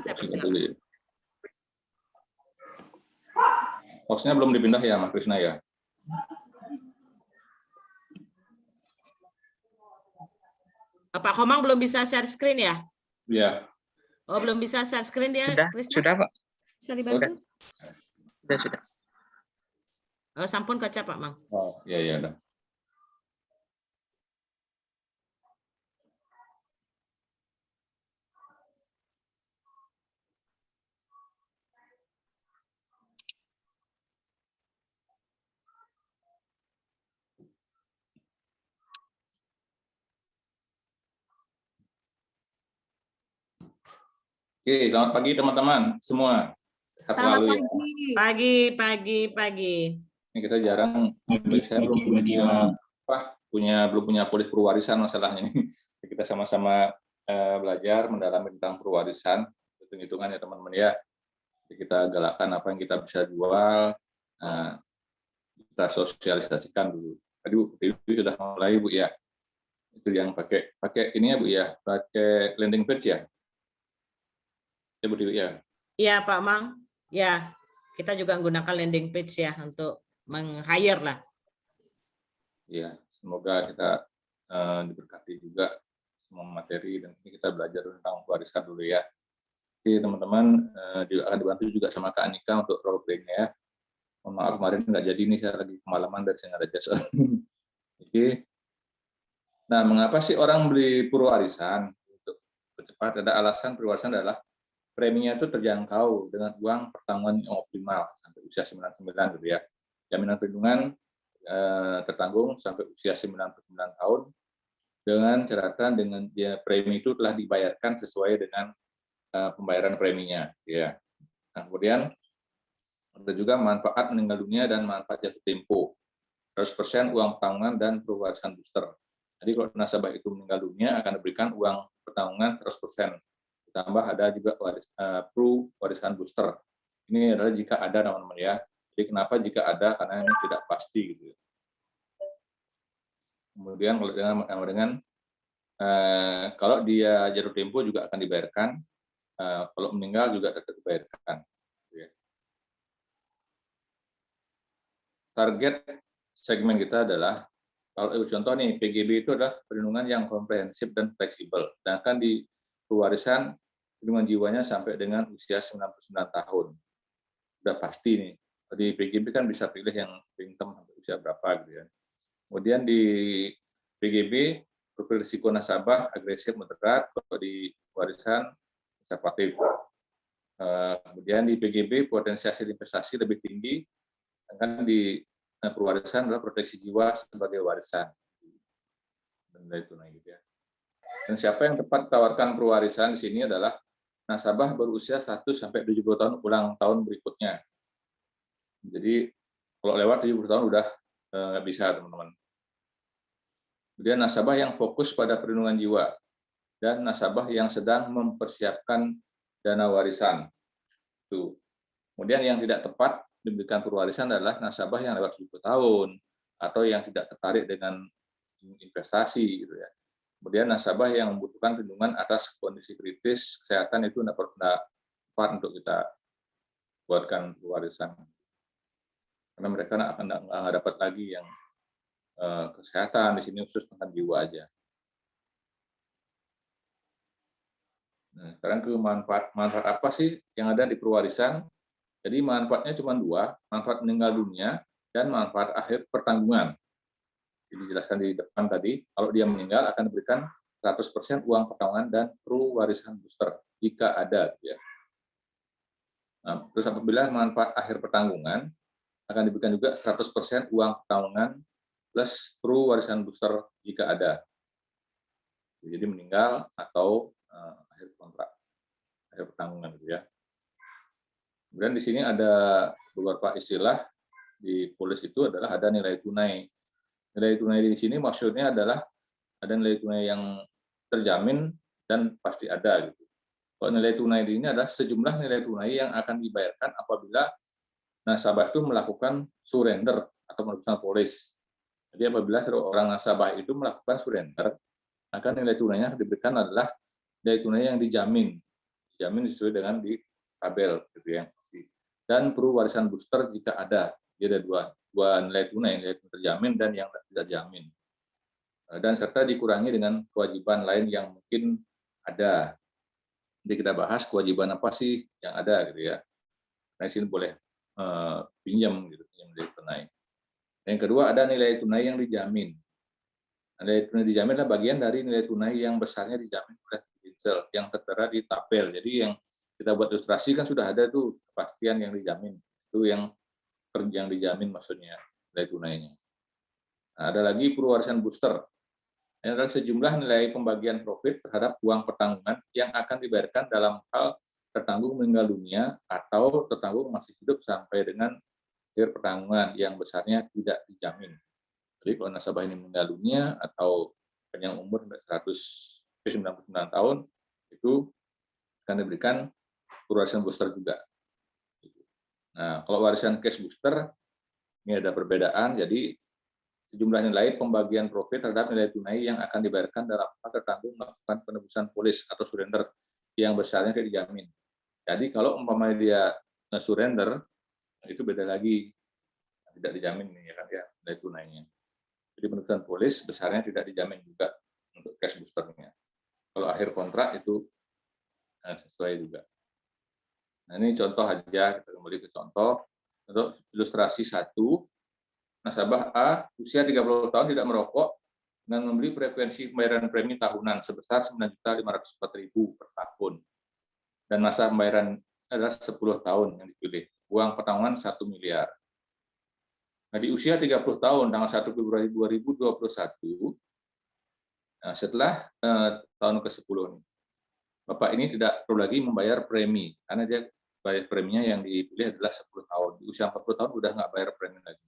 Saya persilakan. Dulu ya. Host-nya belum dipindah ya, Mas Krisna ya? Pak Komang belum bisa share screen ya? Iya. Oh, belum bisa share screen dia, Krisna? Sudah, Pak. Bisa dibantu? Sudah. Oh, sampun kaca, Pak Mang. Oh, iya, udah. Oke, selamat pagi teman-teman semua. Sehat selalu ya. Pagi. Ini kita jarang, saya belum punya polis perwarisan masalahnya ini. Kita sama-sama belajar mendalami tentang perwarisan, hitung-hitungan ya teman-teman ya. Jadi kita galakkan apa yang kita bisa jual, kita sosialisasikan dulu. Tadi Bu Dewi sudah mulai Bu ya. Itu yang pakai ini ya Bu ya, pakai landing page ya. Ya Bu Dewi ya. Iya Pak Mang. Ya, kita juga menggunakan landing page ya untuk meng-hire lah. Ya, semoga kita diberkati juga semua materi dan ini kita belajar tentang warisan dulu ya. Oke teman-teman, akan dibantu juga sama Kak Anika untuk role play-nya ya. Mohon maaf kemarin nggak jadi nih, saya lagi kemalaman dari Singaraja. Oke. Nah, mengapa sih orang beli perwarisan? Untuk percepat, ada alasan perwarisan adalah preminya itu terjangkau dengan uang pertanggungan yang optimal sampai usia 99 gitu ya. Jaminan perlindungan tertanggung sampai usia 99 tahun dengan catatan dengan premi itu telah dibayarkan sesuai dengan pembayaran preminya ya. Nah, kemudian ada juga manfaat meninggal dunia dan manfaat jatuh tempo. 100% uang pertanggungan dan perwarisan booster. Jadi kalau nasabah itu meninggal dunia akan diberikan uang pertanggungan 100%. Ditambah ada juga warisan booster. Ini adalah jika ada teman-teman ya. Jadi kenapa jika ada? Karena ini tidak pasti gitu. Kemudian kalau dia jatuh tempo juga akan dibayarkan. Kalau meninggal juga tetap dibayarkan. Target segmen kita adalah, kalau contoh nih, PGB itu adalah perlindungan yang komprehensif dan fleksibel. Sedangkan di pewarisan, perlindungan jiwanya sampai dengan usia 99 tahun. Sudah pasti nih. Di PGB kan bisa pilih yang income sampai usia berapa gitu ya. Kemudian di PGB, profil risiko nasabah agresif moderat, kalau di warisan konservatif. Kemudian di PGB potensi hasil investasi lebih tinggi, sedangkan di perwarisan adalah proteksi jiwa sebagai warisan. Dan siapa yang tepat tawarkan perwarisan di sini adalah nasabah berusia 1 sampai 70 tahun ulang tahun berikutnya. Jadi kalau lewat 70 tahun udah nggak bisa teman-teman. Kemudian nasabah yang fokus pada perlindungan jiwa dan nasabah yang sedang mempersiapkan dana warisan. Itu. Kemudian yang tidak tepat diberikan perwarisan adalah nasabah yang lewat 70 tahun atau yang tidak tertarik dengan investasi gitu ya. Kemudian nasabah yang membutuhkan perlindungan atas kondisi kritis kesehatan itu tidak tepat untuk kita buatkan perwarisan. Karena mereka akan nggak dapat lagi yang kesehatan, di sini khusus tentang jiwa aja. Nah, sekarang ke manfaat apa sih yang ada di perwarisan? Jadi manfaatnya cuma 2, manfaat meninggal dunia dan manfaat akhir pertanggungan. Jadi dijelaskan di depan tadi, kalau dia meninggal akan diberikan 100% uang pertanggungan dan perwarisan booster jika ada. Ya. Nah, terus apabila manfaat akhir pertanggungan akan diberikan juga 100% uang pertanggungan plus perwarisan booster jika ada. Jadi meninggal atau akhir kontrak, akhir pertanggungan gitu ya. Kemudian di sini ada beberapa istilah di polis itu adalah ada nilai tunai. Nilai tunai di sini maksudnya adalah ada nilai tunai yang terjamin dan pasti ada gitu. Kalau nilai tunai ini adalah sejumlah nilai tunai yang akan dibayarkan apabila nasabah itu melakukan surrender atau melakukan polis. Jadi apabila seorang nasabah itu melakukan surrender, maka nilai tunainya diberikan adalah nilai tunai yang dijamin dijamin sesuai dengan di tabel gitu ya. Dan perlu warisan booster jika ada. Jadi ada dua nilai tunai, nilai terjamin dan yang tidak jamin. Dan serta dikurangi dengan kewajiban lain yang mungkin ada. Jadi kita bahas kewajiban apa sih yang ada gitu ya. Nah, sini boleh pinjam gitu, pinjam nilai tunai. Yang kedua ada nilai tunai yang dijamin. Nilai tunai dijamin adalah bagian dari nilai tunai yang besarnya dijamin oleh Binsel yang tertera di tabel. Jadi yang kita buat ilustrasi kan sudah ada tuh kepastian yang dijamin. Itu yang dijamin maksudnya nilai tunainya. Nah, ada lagi perlu warisan booster. Ini adalah sejumlah nilai pembagian profit terhadap uang pertanggungan yang akan dibayarkan dalam hal tertanggung meninggal dunia atau tertanggung masih hidup sampai dengan akhir pertanggungan yang besarnya tidak dijamin. Jadi kalau nasabah ini meninggal dunia atau panjang umur 99 tahun, itu akan diberikan warisan booster juga. Nah, kalau warisan cash booster, ini ada perbedaan, jadi sejumlah nilai pembagian profit terhadap nilai tunai yang akan dibayarkan dalam hal tertanggung melakukan penebusan polis atau surrender yang besarnya tidak dijamin. Jadi kalau umpamanya dia surrender, itu beda lagi, tidak dijamin ya kan ya nilai tunainya. Jadi penebusan polis besarnya tidak dijamin juga untuk cash boosternya. Kalau akhir kontrak itu sesuai juga. Nah ini contoh aja, kita kembali ke contoh untuk ilustrasi 1. Nasabah A usia 30 tahun tidak merokok dan membeli frekuensi pembayaran premi tahunan sebesar 9.504.000 per tahun. Dan masa pembayaran adalah 10 tahun yang dipilih. Uang pertanggungan 1 miliar. Nah, di usia 30 tahun tanggal 1 Februari 2021, nah, setelah tahun ke-10 nih, Bapak ini tidak perlu lagi membayar premi karena dia bayar preminya yang dipilih adalah 10 tahun. Di usia 40 tahun udah nggak bayar premi lagi.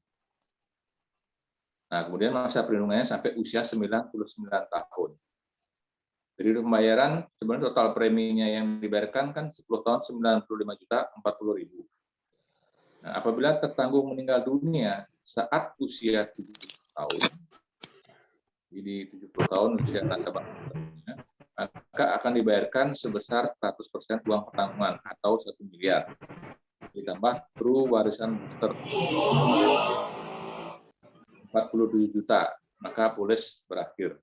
Nah, kemudian masa perlindungannya sampai usia 99 tahun. Jadi pembayaran sebenarnya total preminya yang dibayarkan kan 10 tahun 95.040.000. Nah, apabila tertanggung meninggal dunia saat usia 70 tahun, jadi 70 tahun usia nasabah, maka akan dibayarkan sebesar 100% uang pertanggungan atau 1 miliar. Ditambah perlu warisan booster 47 juta, maka polis berakhir.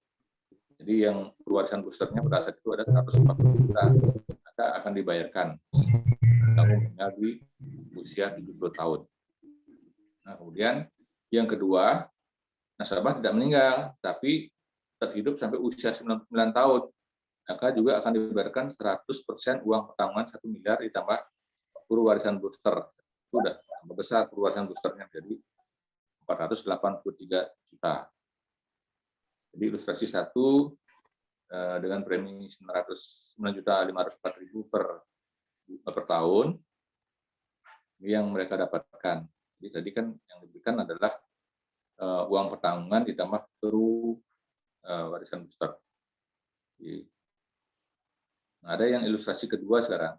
Jadi yang warisan boosternya pada saat itu ada 140 juta, maka akan dibayarkan tanggung meninggal di usia 70 tahun. Nah, kemudian yang kedua, nasabah tidak meninggal, tapi terhidup sampai usia 99 tahun, maka juga akan dibayarkan 100% uang pertanggungan 1 miliar ditambah warisan booster. Itu sudah besar warisan boosternya, jadi 483 juta. Jadi ilustrasi 1 dengan premi 9.504.000 per tahun ini yang mereka dapatkan. Jadi tadi kan yang diberikan adalah uang pertanggungan ditambah perlu warisan booster. Jadi, nah, ada yang ilustrasi kedua sekarang.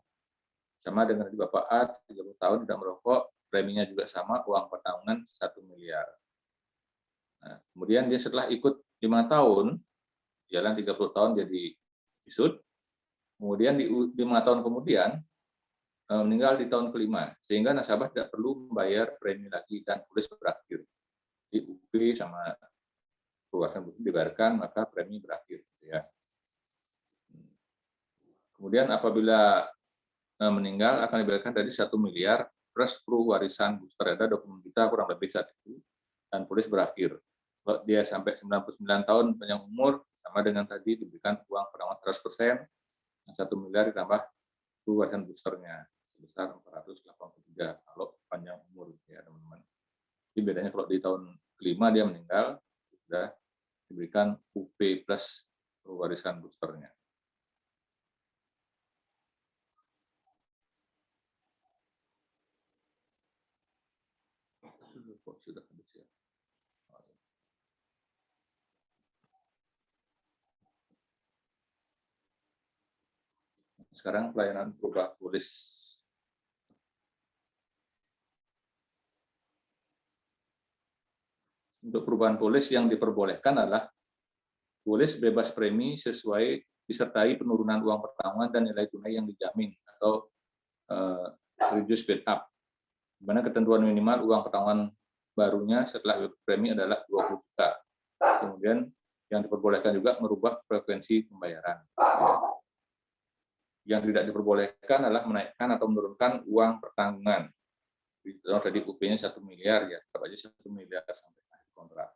Sama dengan di Bapak A, 30 tahun tidak merokok, preminya juga sama, uang pertanggungan 1 miliar. Nah, kemudian dia setelah ikut 5 tahun, jalan 30 tahun jadi isut, kemudian di 5 tahun kemudian meninggal di tahun kelima, sehingga nasabah tidak perlu membayar premi lagi dan polis berakhir. Di UP sama warisan booster dibayarkan, maka premi berakhir. Ya. Kemudian apabila meninggal akan dibayarkan dari 1 miliar plus perlu warisan booster ada 20 juta kurang lebih saat itu, dan polis berakhir. Kalau dia sampai 99 tahun panjang umur, sama dengan tadi diberikan uang pertanggungan 100%, yang 1 miliar ditambah warisan boosternya sebesar 483 kalau panjang umur ya teman-teman. Jadi bedanya kalau di tahun kelima dia meninggal sudah diberikan UP plus warisan boosternya. Sudah habis ya. Sekarang pelayanan perubahan polis. Untuk perubahan polis yang diperbolehkan adalah polis bebas premi sesuai disertai penurunan uang pertanggungan dan nilai tunai yang dijamin atau reduce paid up, di mana ketentuan minimal uang pertanggungan barunya setelah premi adalah 20 juta. Kemudian yang diperbolehkan juga merubah frekuensi pembayaran. Yang tidak diperbolehkan adalah menaikkan atau menurunkan uang pertanggungan. Tadi UP-nya 1 miliar, ya tetap aja 1 miliar sampai akhir kontrak.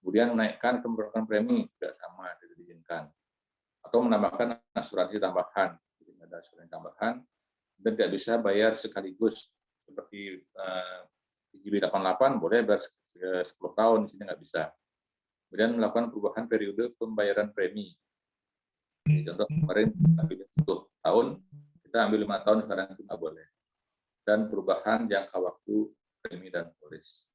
Kemudian menaikkan atau menurunkan premi tidak sama, tidak diizinkan. Atau menambahkan asuransi tambahan, jadi ada asuransi tambahan, dan tidak bisa bayar sekaligus seperti IGB 88 boleh bayar 10 tahun, di sini nggak bisa. Kemudian melakukan perubahan periode pembayaran premi. Jadi, contoh kemarin ambil 10 tahun, kita ambil 5 tahun, sekarang itu nggak boleh. Dan perubahan jangka waktu premi dan polis.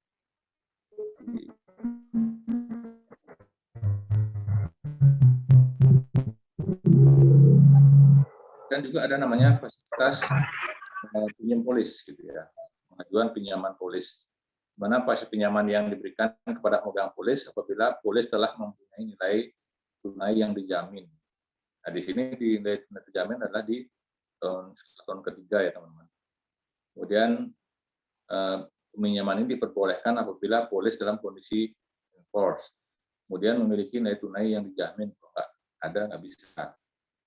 Dan juga ada namanya fasilitas pinjam polis, gitu ya, pengajuan pinjaman polis. Mana fasilitas pinjaman yang diberikan kepada pemegang polis apabila polis telah mempunyai nilai tunai yang dijamin. Nah, di sini nilai tunai terjamin adalah di tahun ketiga, ya teman-teman. Kemudian pinjaman ini diperbolehkan apabila polis dalam kondisi enforce. Kemudian memiliki nilai tunai yang dijamin. Kalau nggak ada, nggak bisa.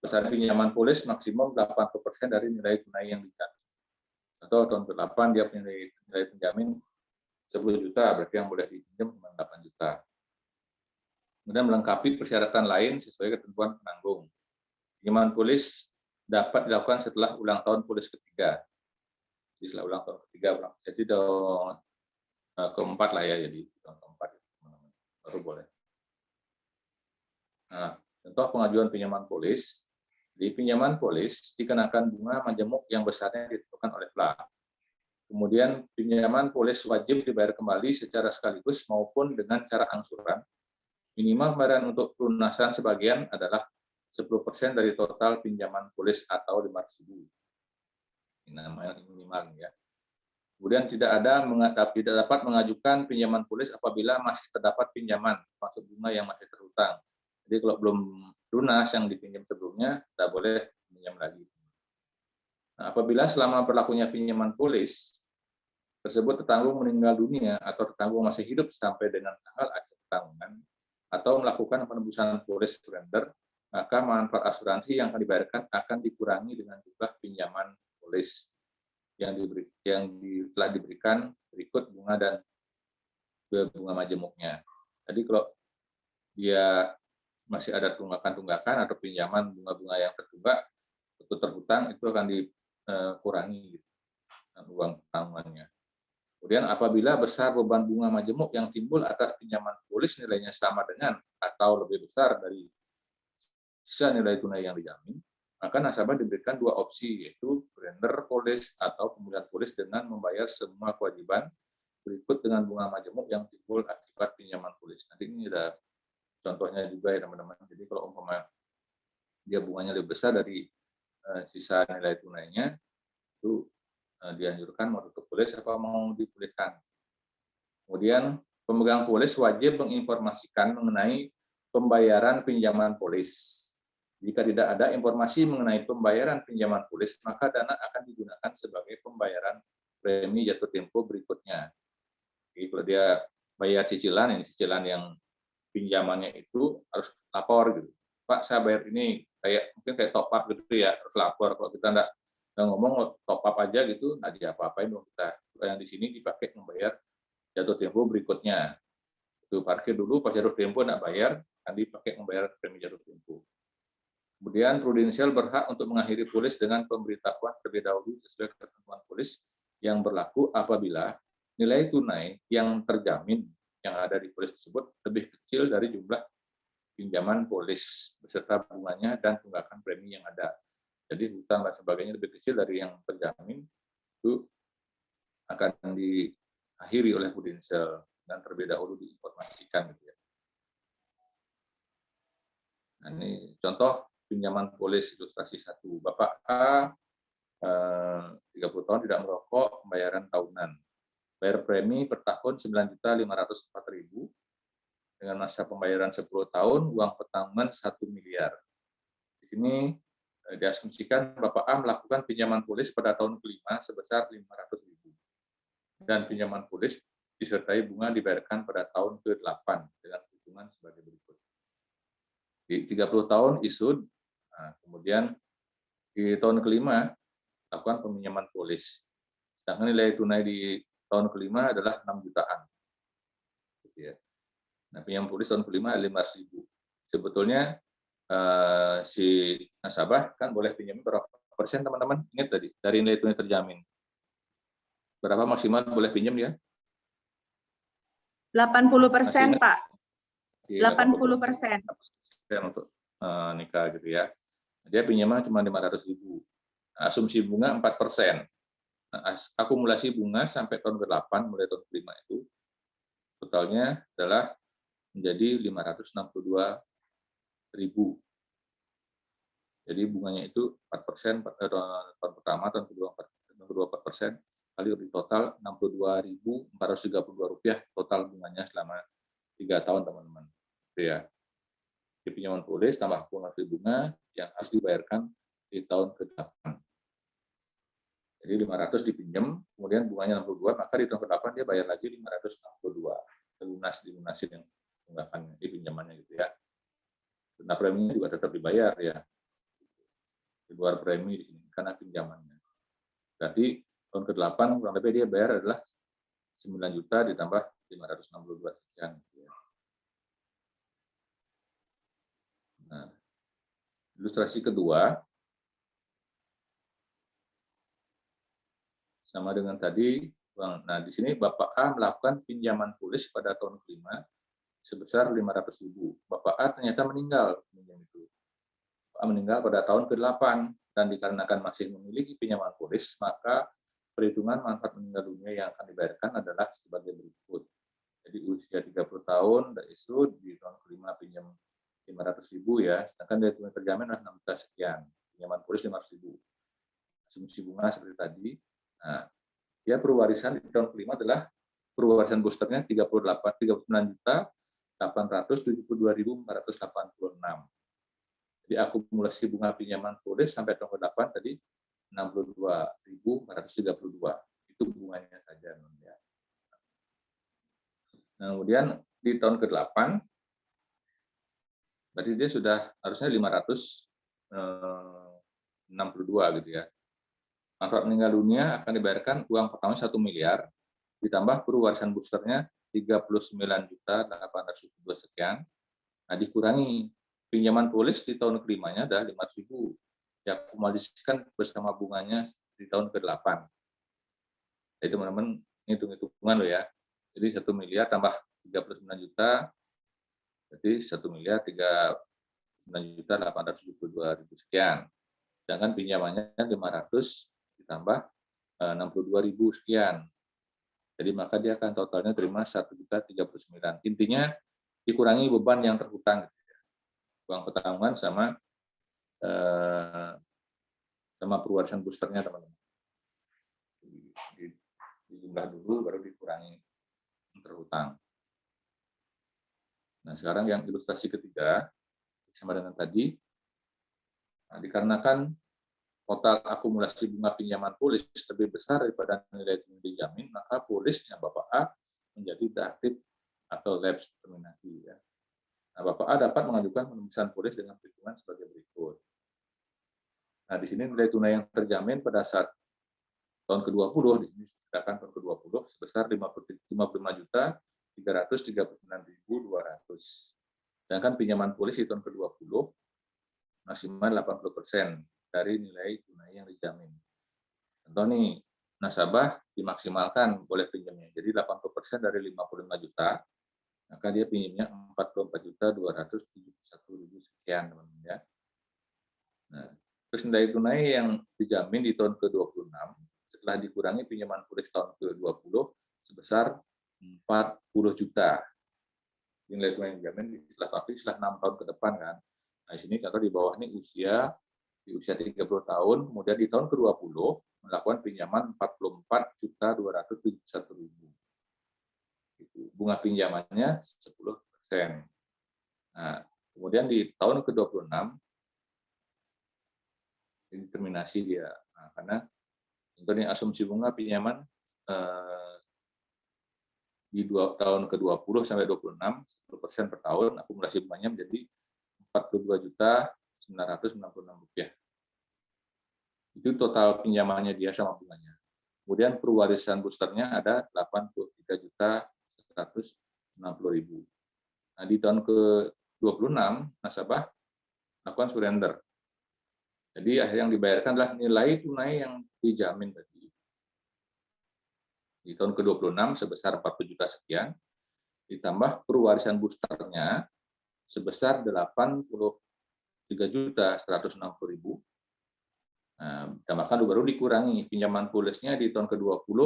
Besar pinjaman polis maksimum 80% dari nilai tunai yang dijamin. Atau tahun ke-8 dia punya nilai penjamin 10 juta, berarti yang boleh dipinjam cuma 8 juta. Kemudian melengkapi persyaratan lain sesuai ketentuan penanggung. Pinjaman polis dapat dilakukan setelah ulang tahun polis ketiga. Jadi setelah ulang tahun ketiga, jadi tahun keempat lah ya, jadi tahun keempat baru boleh. Nah, contoh pengajuan pinjaman polis. Di pinjaman polis dikenakan bunga majemuk yang besarnya ditentukan oleh PLA. Kemudian pinjaman polis wajib dibayar kembali secara sekaligus maupun dengan cara angsuran. Minimal pembayaran untuk pelunasan sebagian adalah 10% dari total pinjaman polis atau 500.000. Ini namanya minimal, ya. Kemudian tidak dapat mengajukan pinjaman polis apabila masih terdapat pinjaman masuk bunga yang masih terhutang. Jadi kalau belum lunas yang dipinjam sebelumnya, tidak boleh pinjam lagi. Nah, apabila selama berlakunya pinjaman polis tersebut tertanggung meninggal dunia atau tertanggung masih hidup sampai dengan tanggal akhir tanggungan atau melakukan penembusan polis surrender, maka manfaat asuransi yang akan dibayarkan akan dikurangi dengan jumlah pinjaman polis yang telah diberikan berikut bunga dan bunga majemuknya. Jadi kalau dia masih ada tunggakan-tunggakan atau pinjaman bunga-bunga yang tertunggak atau terhutang, itu akan dikurangi uang tanggungannya. Kemudian apabila besar beban bunga majemuk yang timbul atas pinjaman polis nilainya sama dengan atau lebih besar dari sisa nilai tunai yang dijamin, maka nasabah diberikan 2 opsi, yaitu surrender polis atau pemulihan polis dengan membayar semua kewajiban berikut dengan bunga majemuk yang timbul akibat pinjaman polis. Nanti ini ada contohnya juga, ya teman-teman. Jadi kalau umpama dia bunganya lebih besar dari sisa nilai tunainya, itu dianjurkan mau tutup polis apa mau dipulihkan. Kemudian pemegang polis wajib menginformasikan mengenai pembayaran pinjaman polis. Jika tidak ada informasi mengenai pembayaran pinjaman polis, maka dana akan digunakan sebagai pembayaran premi jatuh tempo berikutnya. Jadi kalau dia bayar cicilan, ini cicilan yang pinjamannya itu harus lapor gitu. Pak, saya bayar ini mungkin kayak top up gitu ya, harus lapor. Kalau kita nggak ngomong top up aja gitu, nggak diapa-apain dong kita. Yang di sini dipakai membayar jatuh tempo berikutnya. Itu parkir dulu, pas jatuh tempo nggak bayar, akan dipakai membayar premi jatuh tempo. Kemudian prudensial berhak untuk mengakhiri polis dengan pemberitahuan terlebih dahulu sesuai ketentuan polis yang berlaku apabila nilai tunai yang terjamin yang ada di polis tersebut lebih kecil dari jumlah pinjaman polis beserta bunganya dan tunggakan premi yang ada. Jadi hutang dan sebagainya lebih kecil dari yang terjamin, itu akan diakhiri oleh prudensial dan terlebih dahulu diinformasikan. Gitu ya. Nah, ini contoh pinjaman polis ilustrasi 1. Bapak A 30 tahun tidak merokok, pembayaran tahunan. Bayar premi per tahun 9.504.000 dengan masa pembayaran 10 tahun, uang pertanggungan 1 miliar. Di sini diasumsikan Bapak A melakukan pinjaman polis pada tahun kelima sebesar 500.000 dan pinjaman polis disertai bunga dibayarkan pada tahun ke-8 dengan hitungan sebagai berikut. Di 30 tahun isud, nah, kemudian di tahun kelima lakukan peminjaman polis. Sedangkan nilai tunai di tahun kelima adalah 6 jutaan. Gitu ya. Nah, pinjaman polis tahun kelima 500.000. Sebetulnya si nasabah kan boleh pinjam berapa persen, teman-teman? Ingat tadi dari nilai tunai terjamin. Berapa maksimal boleh pinjam dia? 80%, Pak. Iya, 80%. untuk nikah gitu ya. Dia pinjaman cuma 500.000. Asumsi bunga 4%. Nah, akumulasi bunga sampai tahun ke-8 mulai tahun ke-5 itu totalnya adalah menjadi 562.000. Jadi bunganya itu 4% tahun pertama, tahun kedua 4% kali di total Rp62.432 total bunganya selama 3 tahun, teman-teman. Itu ya. Di pinjaman polis tambah akumulasi bunga yang harus dibayarkan di tahun ke-8. Jadi 500 dipinjam, kemudian bunganya 62, maka di tahun ke-8 dia bayar lagi 562. Dilunasin yang tunggakannya, di pinjamannya gitu ya. Nah, preminya juga tetap dibayar ya. Di luar premi di sini karena pinjamannya. Berarti tahun ke-8 kurang lebih dia bayar adalah 9 juta ditambah 562 sekian. Nah, ilustrasi kedua sama dengan tadi, Bang. Nah, di sini Bapak A melakukan pinjaman polis pada tahun kelima sebesar 500.000. Bapak A ternyata meninggal pinjam itu. Bapak A meninggal pada tahun ke-8 dan dikarenakan masih memiliki pinjaman polis, maka perhitungan manfaat meninggal dunia yang akan dibayarkan adalah sebagai berikut. Jadi usia 30 tahun dari itu di tahun kelima pinjam 500.000 ya, sedangkan dari tunai terjamin adalah 6 juta sekian. Pinjaman polis 500.000. Asumsi bunga seperti tadi. Nah, dia perwarisan di tahun kelima adalah perwarisan boosternya 39.872.486. Jadi akumulasi bunga pinjaman polis sampai tahun ke-8 tadi 62.432. Itu bunganya saja. Nah, kemudian di tahun ke-8 berarti dia sudah harusnya 562 gitu ya. Manfaat meninggal dunia akan dibayarkan uang pertama 1 miliar, ditambah perwarisan boosternya 39.872 sekian. Nah, dikurangi pinjaman polis di tahun kelimanya adalah 500.000. Diakumulasikan bersama bunganya di tahun ke-8. Jadi teman-teman hitung-hitungan loh ya. Jadi 1 miliar tambah 39 juta, jadi 1.039.872.000 sekian. Sedangkan pinjamannya 500 ditambah 62.000 sekian. Jadi maka dia akan totalnya terima 1.039. Intinya dikurangi beban yang terhutang. Uang petanggungan sama perwarisan boosternya, teman-teman. Di jumlah dulu baru dikurangi terhutang. Nah, sekarang yang ilustrasi ketiga sama dengan tadi. Nah, dikarenakan total akumulasi bunga pinjaman polis lebih besar daripada nilai yang dijamin, maka polisnya Bapak A menjadi deaktif atau lapse terminasi. Ya. Nah, Bapak A dapat mengajukan penulisan polis dengan perhitungan sebagai berikut. Nah, di sini nilai tunai yang terjamin pada saat tahun ke-20, di sini sedangkan tahun ke-20 sebesar 55.339.200. Sedangkan pinjaman polis di tahun ke-20 maksimal 80% dari nilai tunai yang dijamin. Contoh nih, nasabah dimaksimalkan boleh pinjamnya. Jadi 80% dari 55 juta, maka dia pinjamnya 44.271.000 sekian, teman-teman ya. Nah, terus nilai tunai yang dijamin di tahun ke-26 setelah dikurangi pinjaman polis tahun ke-20 sebesar 40 juta. Nilai tunai yang dijamin setelah 6 tahun ke depan kan. Nah, di sini contoh di bawah ini di usia 30 tahun, kemudian di tahun ke-20 melakukan pinjaman 44.271.000. Bunga pinjamannya 10%. Nah, kemudian di tahun ke-26 Ini terminasi dia. Nah, karena contohnya asumsi bunga pinjaman di tahun ke-20 sampai 26, 10% per tahun, akumulasi bunganya menjadi Rp42.996. Itu total pinjamannya dia sama bunganya. Kemudian perwarisan boosternya ada Rp83.160.000. Nah, di tahun ke-26, nasabah melakukan surrender. Jadi akhir yang dibayarkan adalah nilai tunai yang dijamin tadi. Di tahun ke-26 sebesar 40 juta sekian, ditambah perwarisan boosternya sebesar 83.160.000. Nah, tambahkan baru dikurangi pinjaman polisnya di tahun ke-20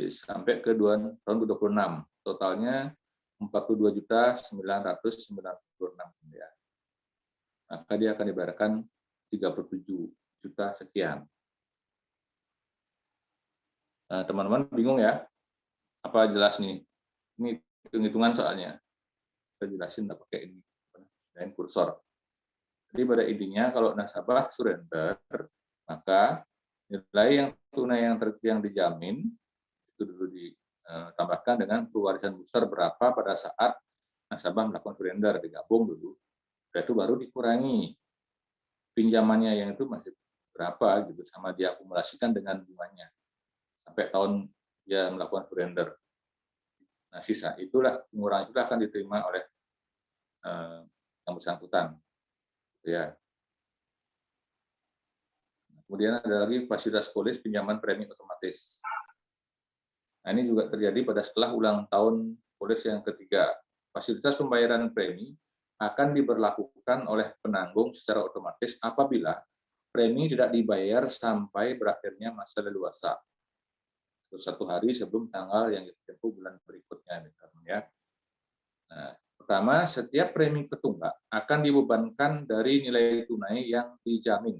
sampai ke tahun ke-26. Totalnya 42.996 ya. Maka dia akan dibayarkan 37 juta sekian. Nah, teman-teman bingung ya? Apa jelas nih? Ini hitung-hitungan soalnya. Saya jelasin nggak pakai ini, dan kursor. Jadi pada intinya kalau nasabah surrender, maka nilai yang tunai yang dijamin itu dulu ditambahkan dengan pewarisan booster berapa pada saat nasabah melakukan surrender, digabung dulu. Itu baru dikurangi pinjamannya yang itu masih berapa gitu, sama diakumulasikan dengan bunganya sampai tahun dia melakukan surrender. Nah, sisa itulah pengurangan itu akan diterima oleh yang bersangkutan. Ya. Kemudian ada lagi fasilitas polis pinjaman premi otomatis. Nah, ini juga terjadi pada setelah ulang tahun polis yang ketiga. Fasilitas pembayaran premi akan diberlakukan oleh penanggung secara otomatis apabila premi tidak dibayar sampai berakhirnya masa leluasa. 1 hari sebelum tanggal yang ditempuh bulan berikutnya. Ya. Nah, pertama, setiap premi ketunggak akan dibebankan dari nilai tunai yang dijamin.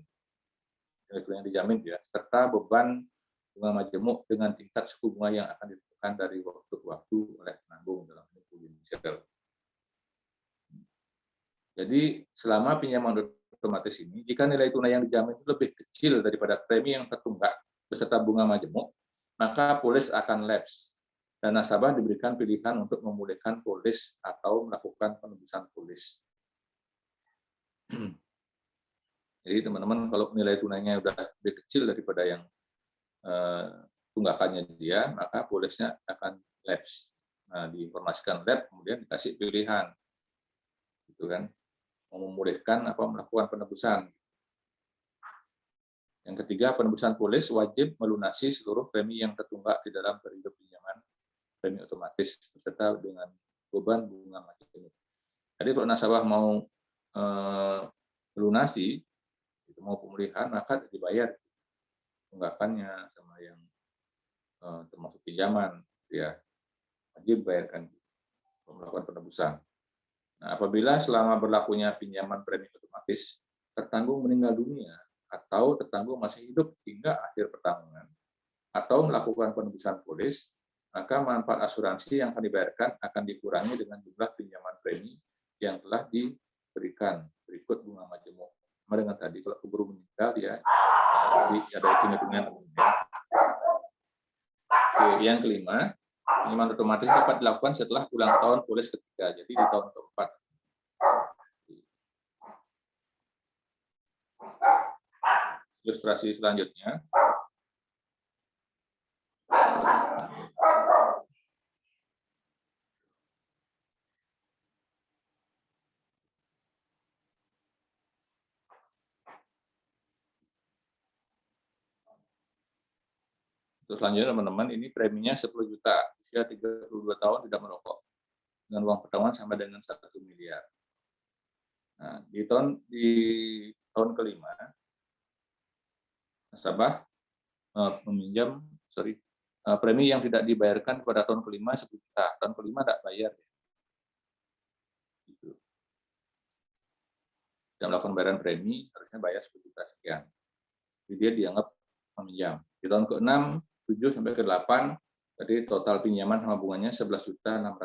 Nilai tunai yang dijamin ya, serta beban bunga majemuk dengan tingkat suku bunga yang akan ditentukan dari waktu ke waktu oleh penanggung dalam judicial. Jadi selama pinjaman otomatis ini, jika nilai tunai yang dijamin itu lebih kecil daripada premi yang tertunggak beserta bunga majemuk, maka polis akan lapse dan nasabah diberikan pilihan untuk memulihkan polis atau melakukan penebusan polis. Jadi teman-teman kalau nilai tunainya sudah lebih kecil daripada yang tunggakannya dia, maka polisnya akan lapse. Nah, diinformasikan lapse, kemudian dikasih pilihan, gitu kan? Mau memulihkan apa melakukan penebusan. Yang ketiga, penebusan polis wajib melunasi seluruh premi yang tertunggak di dalam periode pinjaman premi otomatis beserta dengan beban bunga majemuk. Jadi kalau nasabah mau melunasi, itu mau pemulihan, maka dibayar tunggakannya sama yang termasuk pinjaman, ya wajib bayarkan melakukan penebusan. Nah, apabila selama berlakunya pinjaman premi otomatis tertanggung meninggal dunia atau tertanggung masih hidup hingga akhir pertanggungan atau melakukan penebusan polis, maka manfaat asuransi yang akan dibayarkan akan dikurangi dengan jumlah pinjaman premi yang telah diberikan berikut bunga majemuk. Sama dengan tadi, kalau keburu meninggal ya ada hitung-hitungan. Yang kelima, pinjaman otomatis dapat dilakukan setelah ulang tahun polis ketiga, jadi di tahun keempat. Ilustrasi selanjutnya. Terus selanjutnya teman-teman, ini preminya 10 juta, usia 32 tahun tidak merokok. Dengan uang pertanggungan sama dengan 1 miliar. Nah, di tahun kelima, nasabah meminjam, premi yang tidak dibayarkan pada tahun kelima 10 juta. Tahun kelima tidak bayar. Gitu. Tidak melakukan bayaran premi, harusnya bayar 10 juta sekian. Jadi dia dianggap meminjam. Di tahun ke-6, 7 sampai ke-8, jadi total pinjaman sama bunganya 11.634.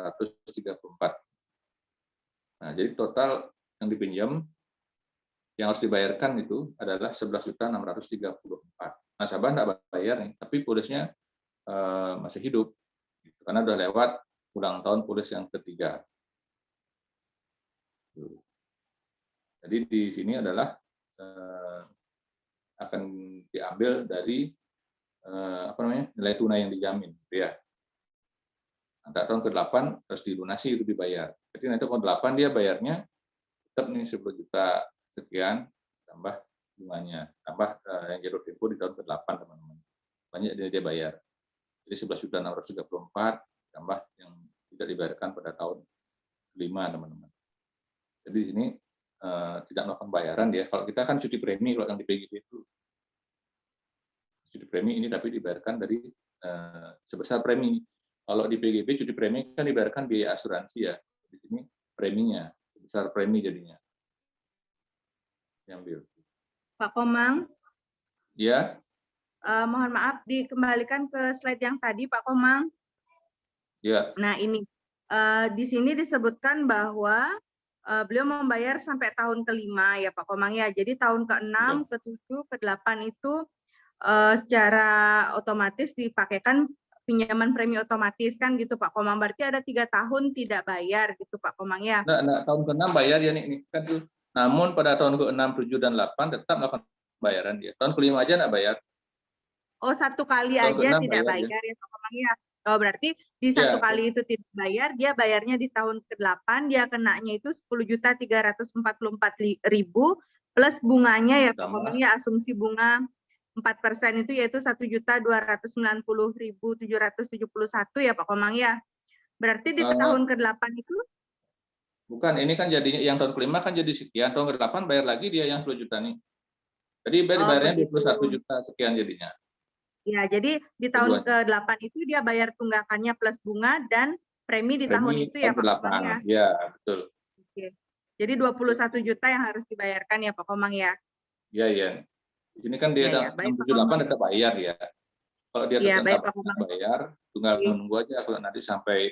Nah, jadi total yang dipinjam yang harus dibayarkan itu adalah 11.634. Nasabah nggak bayar nih, tapi polisnya masih hidup, gitu. Karena udah lewat ulang tahun polis yang ketiga. Jadi di sini adalah akan diambil dari nilai tunai yang dijamin, gitu ya. Antara tahun ke-8 harus dilunasi itu dibayar. Jadi nanti tahun 8 dia bayarnya tetap nih 10 juta sekian tambah bunganya, tambah yang jatuh tempo di tahun ke-8 teman-teman. Banyak dia bayar. Jadi 11.634 tambah yang tidak dibayarkan pada tahun ke-5 teman-teman. Jadi di sini tidak melakukan bayaran ya. Kalau kita kan cuti premi kalau yang di PGB itu cuti premi ini tapi dibayarkan dari sebesar premi. Kalau di PGB cuti premi kan dibayarkan biaya asuransi ya. Di sini preminya sebesar premi jadinya. Diambil. Pak Komang, Ya, mohon maaf dikembalikan ke slide yang tadi Pak Komang. ya. Nah ini di sini disebutkan bahwa beliau membayar sampai tahun ke-5 ya Pak Komang ya. Jadi tahun ke-6, ke-7, ke-8 itu secara otomatis dipakaikan pinjaman premi otomatis kan gitu Pak Komang. Berarti ada 3 tahun tidak bayar gitu Pak Komang ya. Nah, tahun ke-6 bayar ya nih kan tuh. Namun pada tahun ke-6, 7 dan 8 tetap melakukan bayaran dia. Tahun ke-5 aja enggak bayar. Oh, 1 kali Tahun aja ke-6 tidak bayar, bayar ya Pak Komang ya. Oh, berarti di 1 ya. kali itu tidak bayar, dia bayarnya di tahun ke-8 dia kenanya itu 10.344.000 plus bunganya ya Pak Komang ya, asumsi bunga 4% itu yaitu 1.290.771 ya Pak Komang ya. Berarti di tahun ke-8 itu bukan, ini kan jadinya yang tahun ke-5 kan jadi sekian, tahun ke-8 bayar lagi dia yang 10 juta nih. Jadi bayarnya 21 juta sekian jadinya. Ya, jadi di tahun ke-8 itu dia bayar tunggakannya plus bunga dan premi di tahun itu ya Pak Komang ya. Ya, betul. Oke. Jadi 21 juta yang harus dibayarkan ya Pak Komang ya. Iya, iya. Di sini kan dia 678 tetap bayar ya. Kalau dia tetap bayar, tinggal menunggu aja kalau nanti sampai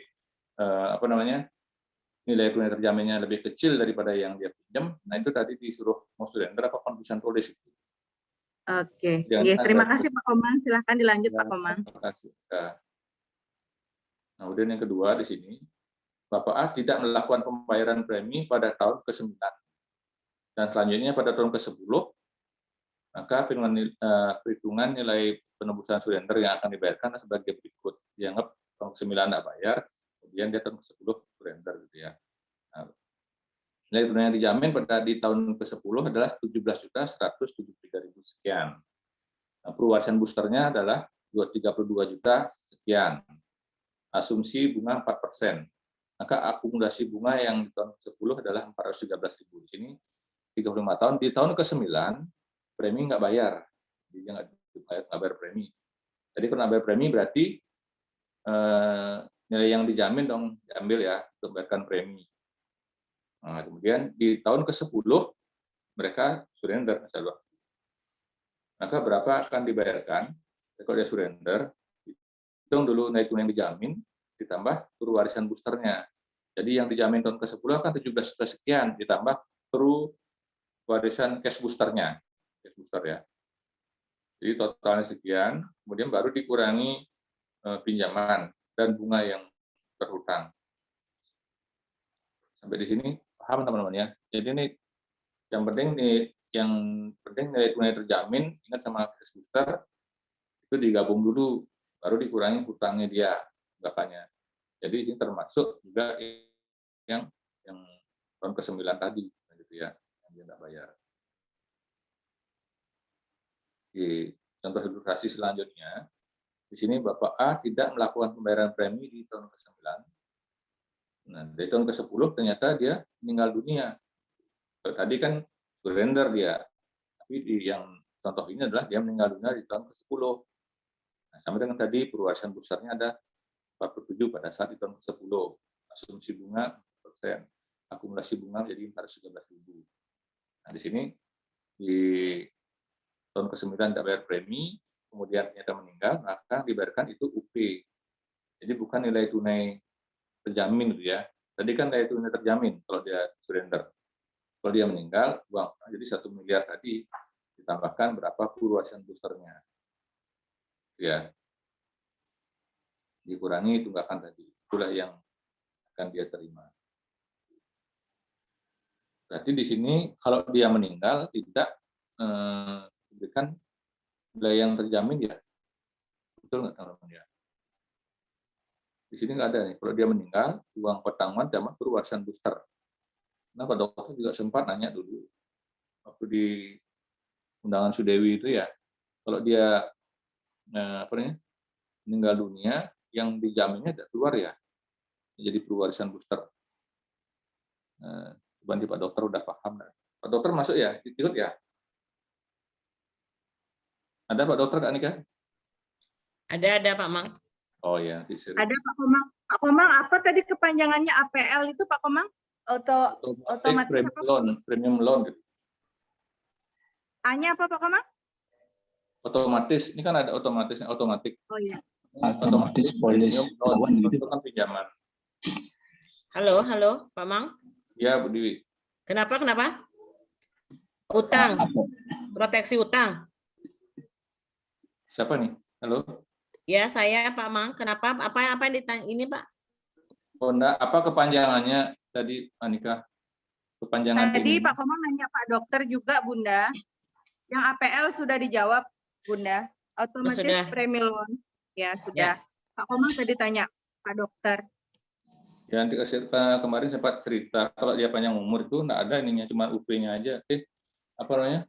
nilai tunai terjaminnya lebih kecil daripada yang dia pinjam, nah itu tadi disuruh mau surrender apa konfusian tulis itu. Oke. Terima kasih Pak Komang. Silahkan dilanjut Pak Komang. Terima kasih. Nah, kemudian yang kedua di sini, Bapak A tidak melakukan pembayaran premi pada tahun ke-9 dan selanjutnya pada tahun ke-10, maka perhitungan nilai penembusan surrender yang akan dibayarkan sebagai berikut. Dianggap tahun ke-9 tidak bayar, kemudian dia tahun ke-10 surrender gitu ya. Nah, nilai tunai yang dijamin pada di tahun ke-10 adalah 17.173.000 sekian. Nah, pewarisan boosternya adalah 32 juta sekian. Asumsi bunga 4%. Maka akumulasi bunga yang di tahun ke-10 adalah 413.000. Di sini 35 tahun. Di tahun ke-9 premi nggak bayar. Jadi dia nggak bayar premi. Jadi kalau nggak bayar premi berarti nilai yang dijamin dong diambil ya untuk bayarkan premi. Nah, kemudian di tahun ke-10 mereka surrender misalnya. Maka berapa akan dibayarkan? Kalau dia surrender, hitung dulu nilai tunai yang dijamin ditambah turu warisan boosternya. Jadi yang dijamin tahun ke-10 akan 17 juta sekian ditambah turu warisan cash boosternya. Cash booster ya. Jadi totalnya sekian, kemudian baru dikurangi pinjaman dan bunga yang berhutang. Sampai di sini paham teman-teman ya. Jadi ini yang penting nilai tunai terjamin, ingat sama cash booster itu digabung dulu, baru dikurangi hutangnya dia, tunggakannya. Jadi ini termasuk juga yang tahun ke-9 tadi, gitu ya, yang dia tidak bayar. Di contoh ilustrasi selanjutnya, di sini Bapak A tidak melakukan pembayaran premi di tahun ke-9. Nah, dari tahun ke-10 ternyata dia meninggal dunia. Tadi kan surrender dia, tapi yang contoh ini adalah dia meninggal dunia di tahun ke-10. Nah, sama dengan tadi perwarisan besarnya ada 47 pada saat di tahun ke-10. Asumsi bunga 4%. Akumulasi bunga menjadi 413.000. Nah, di sini di tahun ke-9 tidak bayar premi, kemudian ternyata meninggal, maka dibayarkan itu UP. Jadi bukan nilai tunai terjamin gitu ya. Tadi kan nilai tunai terjamin kalau dia surrender. Kalau dia meninggal, uang jadi 1 miliar tadi ditambahkan berapa perluasan boosternya, ya, dikurangi tunggakan tadi, itulah yang akan dia terima. Berarti di sini kalau dia meninggal tidak diberikan nilai yang terjamin ya, betul nggak teman-teman ya? Di sini nggak ada nih. Kalau dia meninggal, uang pertanggungan sama perwarisan booster. Nah, Pak Dokter juga sempat nanya dulu waktu di undangan Sudewi itu ya, kalau dia meninggal dunia, yang dijaminnya tidak keluar ya, jadi perwarisan booster. Coba Pak Dokter udah paham. Pak Dokter masuk ya, ikut ya? Ada Pak Dokter Kak Nika? Ada Pak Mang. Oh ya, nanti serius. Ada Pak Komang. Pak Komang, apa tadi kepanjangannya APL itu Pak Komang? Otomatis premium loan, premium loan. A-nya apa Pak Komang? Otomatis, ini kan ada otomatisnya, otomatis. Oh iya. Otomatis polis loan itu kan pinjaman. Halo Pak Mang. Ya, Bu Dewi. Kenapa? Utang. Proteksi utang. Siapa nih? Halo? Ya, saya Pak Mang. Kenapa? Apa yang ditanya ini, Pak? Oh, enggak. Apa kepanjangannya tadi, Anika? Kepanjangan Tadi ini. Pak Komang nanya Pak Dokter juga, Bunda. Yang APL sudah dijawab, Bunda. Otomatis sudah. premi loan. Ya, sudah. Ya. Pak Komang tadi tanya, Pak Dokter. Ya, nanti kemarin sempat cerita kalau dia panjang umur itu enggak ada ininya, cuma UP-nya aja. Apa namanya?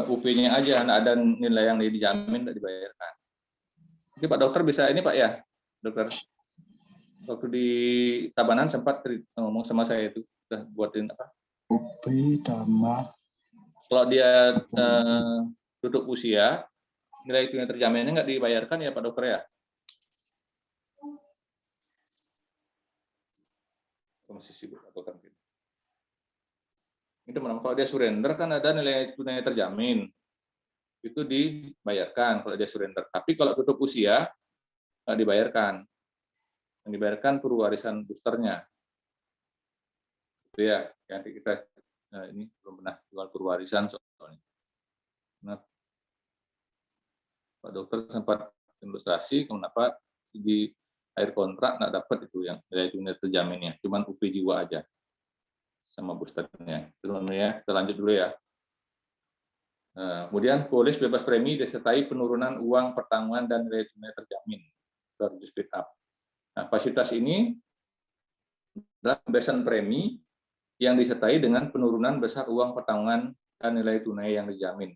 UP-nya aja, enggak ada nilai yang dijamin, enggak dibayarkan. Jadi Pak Dokter bisa ini Pak ya, Dokter. Waktu di Tabanan sempat ngomong sama saya itu, udah buatin apa? UP tambah. Kalau dia tutup usia, nilai itu yang terjaminnya nggak dibayarkan ya Pak Dokter ya? Masih sibuk Pak Dokter. Ini teman-teman, kalau dia surrender kan ada nilai tunai terjamin, itu dibayarkan kalau dia surrender. Tapi kalau tutup usia nggak dibayarkan. Yang dibayarkan perwarisan boosternya. Itu ya, nanti kita ini belum pernah jual perwarisan soalnya. Nah, Pak Dokter sempat ilustrasi kenapa di akhir kontrak nggak dapat itu yang nilai tunai terjaminnya, cuman UP jiwa aja sama boosternya. Teman-teman ya, kita lanjut dulu ya. Kemudian polis bebas premi disertai penurunan uang pertanggungan dan nilai tunai terjamin atau speed up. Nah, fasilitas ini adalah pembebasan premi yang disertai dengan penurunan besar uang pertanggungan dan nilai tunai yang dijamin.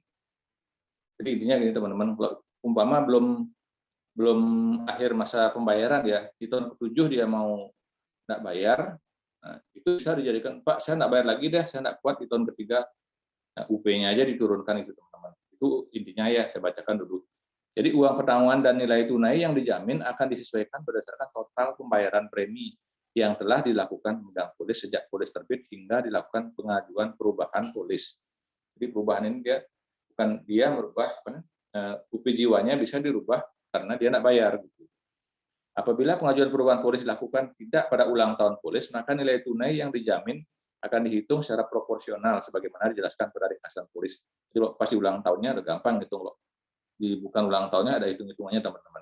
Jadi intinya gini teman-teman, kalau umpama belum akhir masa pembayaran ya, di tahun ke-7 dia mau nggak bayar, nah, itu bisa dijadikan, Pak saya nggak bayar lagi deh, saya nggak kuat di tahun ke-3, nah, UP-nya aja diturunkan itu teman-teman. Itu intinya ya, saya bacakan dulu. Jadi uang pertanggungan dan nilai tunai yang dijamin akan disesuaikan berdasarkan total pembayaran premi yang telah dilakukan undang polis sejak polis terbit hingga dilakukan pengajuan perubahan polis. Jadi perubahan ini bukan dia merubah UP jiwanya bisa dirubah karena dia tidak bayar. Gitu. Apabila pengajuan perubahan polis dilakukan tidak pada ulang tahun polis, maka nilai tunai yang dijamin akan dihitung secara proporsional sebagaimana dijelaskan pada ringkasan polis. Jadi pasti ulang tahunnya ada gampang hitung loh. Di bukan ulang tahunnya ada hitung-hitungannya teman-teman.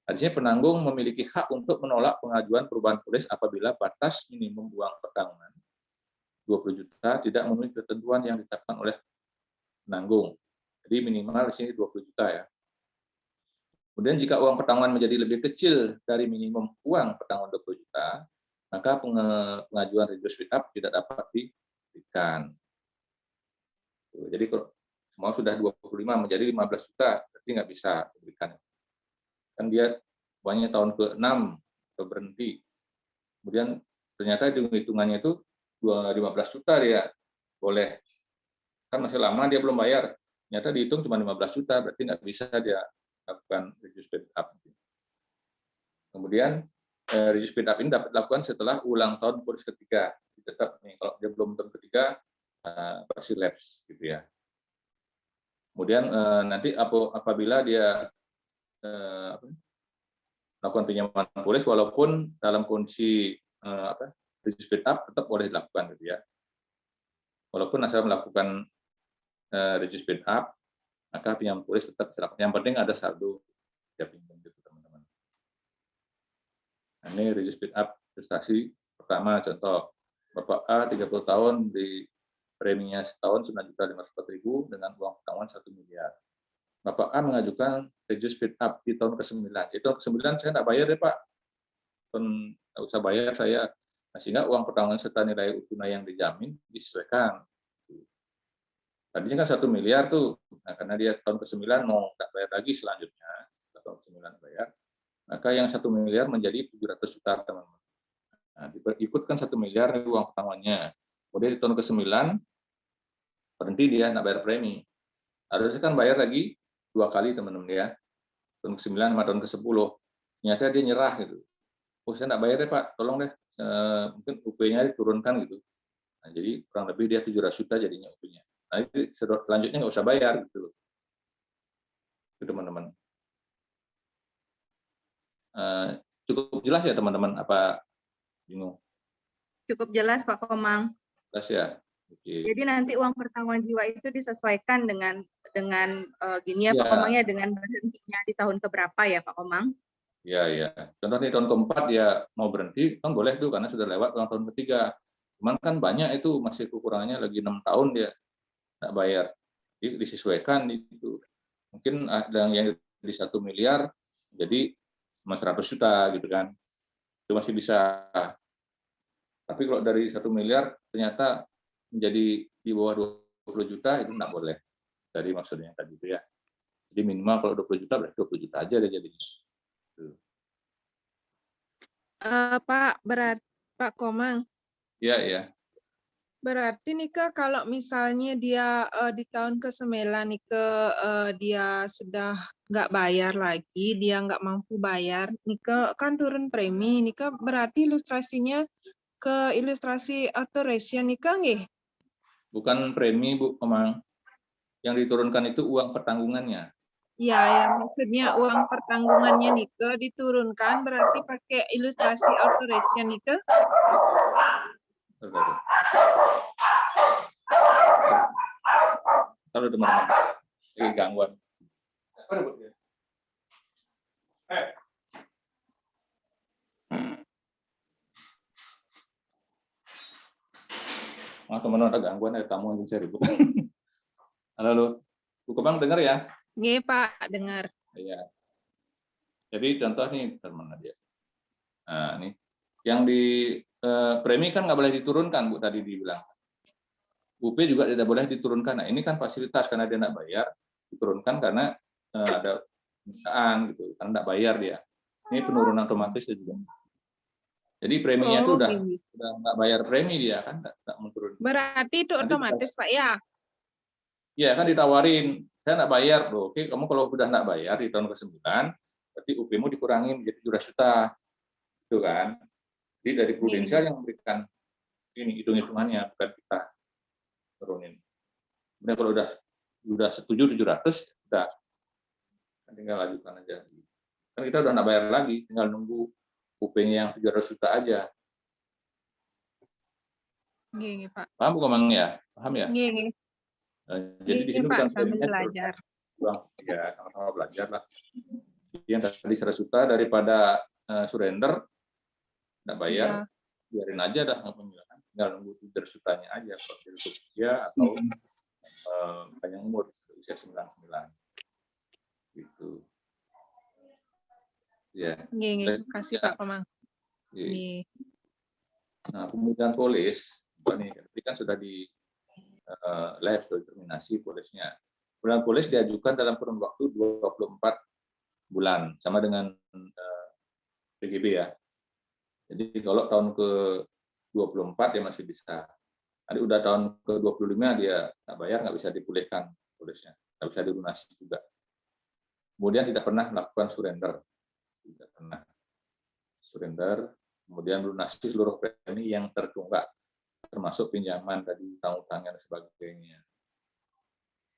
Artinya penanggung memiliki hak untuk menolak pengajuan perubahan polis apabila batas minimum uang pertanggungan 20 juta tidak memenuhi ketentuan yang ditetapkan oleh penanggung. Jadi minimal di sini 20 juta ya. Kemudian jika uang pertanggungan menjadi lebih kecil dari minimum uang pertanggungan 20 juta, maka pengajuan reduce speed up tidak dapat diberikan. Jadi kalau semua sudah 25 menjadi 15 juta, berarti nggak bisa diberikan. Kan dia uangnya tahun ke-6 atau berhenti. Kemudian ternyata hitungannya itu 15 juta dia boleh. Kan masih lama dia belum bayar. Ternyata dihitung cuma 15 juta, berarti nggak bisa dia lakukan reduce speed up. Kemudian reduce speed up ini dapat dilakukan setelah ulang tahun polis ketiga. Tetap nih kalau dia belum tahun ketiga pasti lapse gitu ya. Kemudian nanti apabila dia melakukan pinjaman polis walaupun dalam kondisi reduce speed up tetap boleh dilakukan gitu ya. walaupun nasabah melakukan reduce bid up, maka pinjaman polis tetap dilakukan. Yang penting ada saldo setiap pinjam gitu teman-teman. Nah, ini reduce bid up ilustrasi pertama contoh. Bapak A 30 tahun di preminya setahun 9.500.000 dengan uang pertanggungan 1 miliar. Bapak A mengajukan reduce bid up di tahun ke-9. Di tahun ke-9 saya nggak bayar deh Pak. Nggak usah bayar saya. Nah, sehingga uang pertanggungan serta nilai tunai yang dijamin disesuaikan. Tadinya kan 1 miliar tuh. Nah, karena dia tahun ke-9 mau nggak bayar lagi selanjutnya, tahun ke-9 bayar, maka yang 1 miliar menjadi 700 juta teman-teman. Nah, ikutkan 1 miliar uang pertanggungannya. Kemudian di tahun ke-9 berhenti dia nggak bayar premi. Harusnya kan bayar lagi 2 kali teman-teman ya. Tahun ke-9 sama tahun ke-10. Ternyata dia nyerah gitu. Oh, saya nggak bayar deh Pak, tolong deh. Mungkin UP-nya diturunkan gitu. Nah, jadi kurang lebih dia 700 juta jadinya UP-nya. Nah, selanjutnya nggak usah bayar gitu loh. Itu teman-teman. Cukup jelas ya teman-teman, apa bingung? Cukup jelas Pak Komang. Jelas ya. Oke. Jadi nanti uang pertanggungan jiwa itu disesuaikan dengan gini ya Pak Ya. Komang ya, dengan berhentinya di tahun keberapa ya Pak Komang? Ya, ya. Contoh nih tahun keempat dia mau berhenti, kan boleh tuh karena sudah lewat ulang tahun ketiga. Cuman kan banyak itu masih kekurangannya lagi 6 tahun dia nggak bayar. Jadi disesuaikan itu. Mungkin ada yang di 1 miliar jadi 100 juta gitu kan. Itu masih bisa. Tapi kalau dari 1 miliar ternyata menjadi di bawah 20 juta itu nggak boleh. Dari maksudnya tadi itu ya. Jadi minimal kalau 20 juta berarti 20 juta aja dia jadinya. Pak Komang, Iya, iya. berarti Nika kalau misalnya dia di tahun ke-9 Nika dia sudah nggak bayar lagi, dia nggak mampu bayar, Nika kan turun premi, Nika berarti ilustrasinya ke ilustrasi auto ratio Nika nggih? Bukan premi Bu Komang. Yang diturunkan itu uang pertanggungannya. Ya, maksudnya uang pertanggungannya Nika diturunkan berarti pakai ilustrasi auto ratio Nika? Halo teman-teman, ini gangguan. Teman-teman ada gangguan, ada tamu yang saya ribut. Halo, Bu Kemang dengar ya? Nggih Pak, dengar. Iya. Jadi contoh nih teman-teman dia. Nah, ini yang di premi kan nggak boleh diturunkan Bu tadi dibilang. UP juga tidak boleh diturunkan. Nah, ini kan fasilitas karena dia nggak bayar, diturunkan karena ada penyisaan gitu, karena nggak bayar dia. Ini penurunan otomatis juga. Jadi preminya itu udah nggak bayar premi dia kan, nggak menurun. Berarti itu otomatis Pak ya? Iya kan ditawarin, saya nggak bayar, loh. Oke, kamu kalau udah nggak bayar di tahun ke-9, berarti UP-mu dikurangin jadi 700 juta, itu kan. Jadi dari prudensial yang memberikan ini hitung-hitungannya, bukan kita turunin. Kemudian kalau udah setuju 700, udah tinggal lanjutkan aja. Kan kita udah nggak bayar lagi, tinggal nunggu UP-nya yang 700 juta aja. Nggih, Pak. Paham bukan ya? Paham ya? Nggih. Jadi di sini bukan sambil belajar. Ya, sama-sama belajar lah. Yang tadi 100 juta daripada surrender, nggak bayar, biarin aja dah, tinggal nunggu 700 jutanya aja, seperti usia atau panjang umur, usia 99. Gitu. Ya. Nggih, kasih Pak Komang. Nggih. Nah, pemulihan polis, ini kan sudah di live determinasi polisnya. Pemulihan polis diajukan dalam kurun waktu 24 bulan, sama dengan PGB ya. Jadi kalau tahun ke-24 dia masih bisa. Nanti udah tahun ke-25 dia nggak bayar, nggak bisa dipulihkan polisnya, nggak bisa dilunasi juga. Kemudian tidak pernah melakukan surrender. Tidak pernah surrender, kemudian lunasi seluruh premi yang tertunggak, termasuk pinjaman tadi, utang-utang dan sebagainya.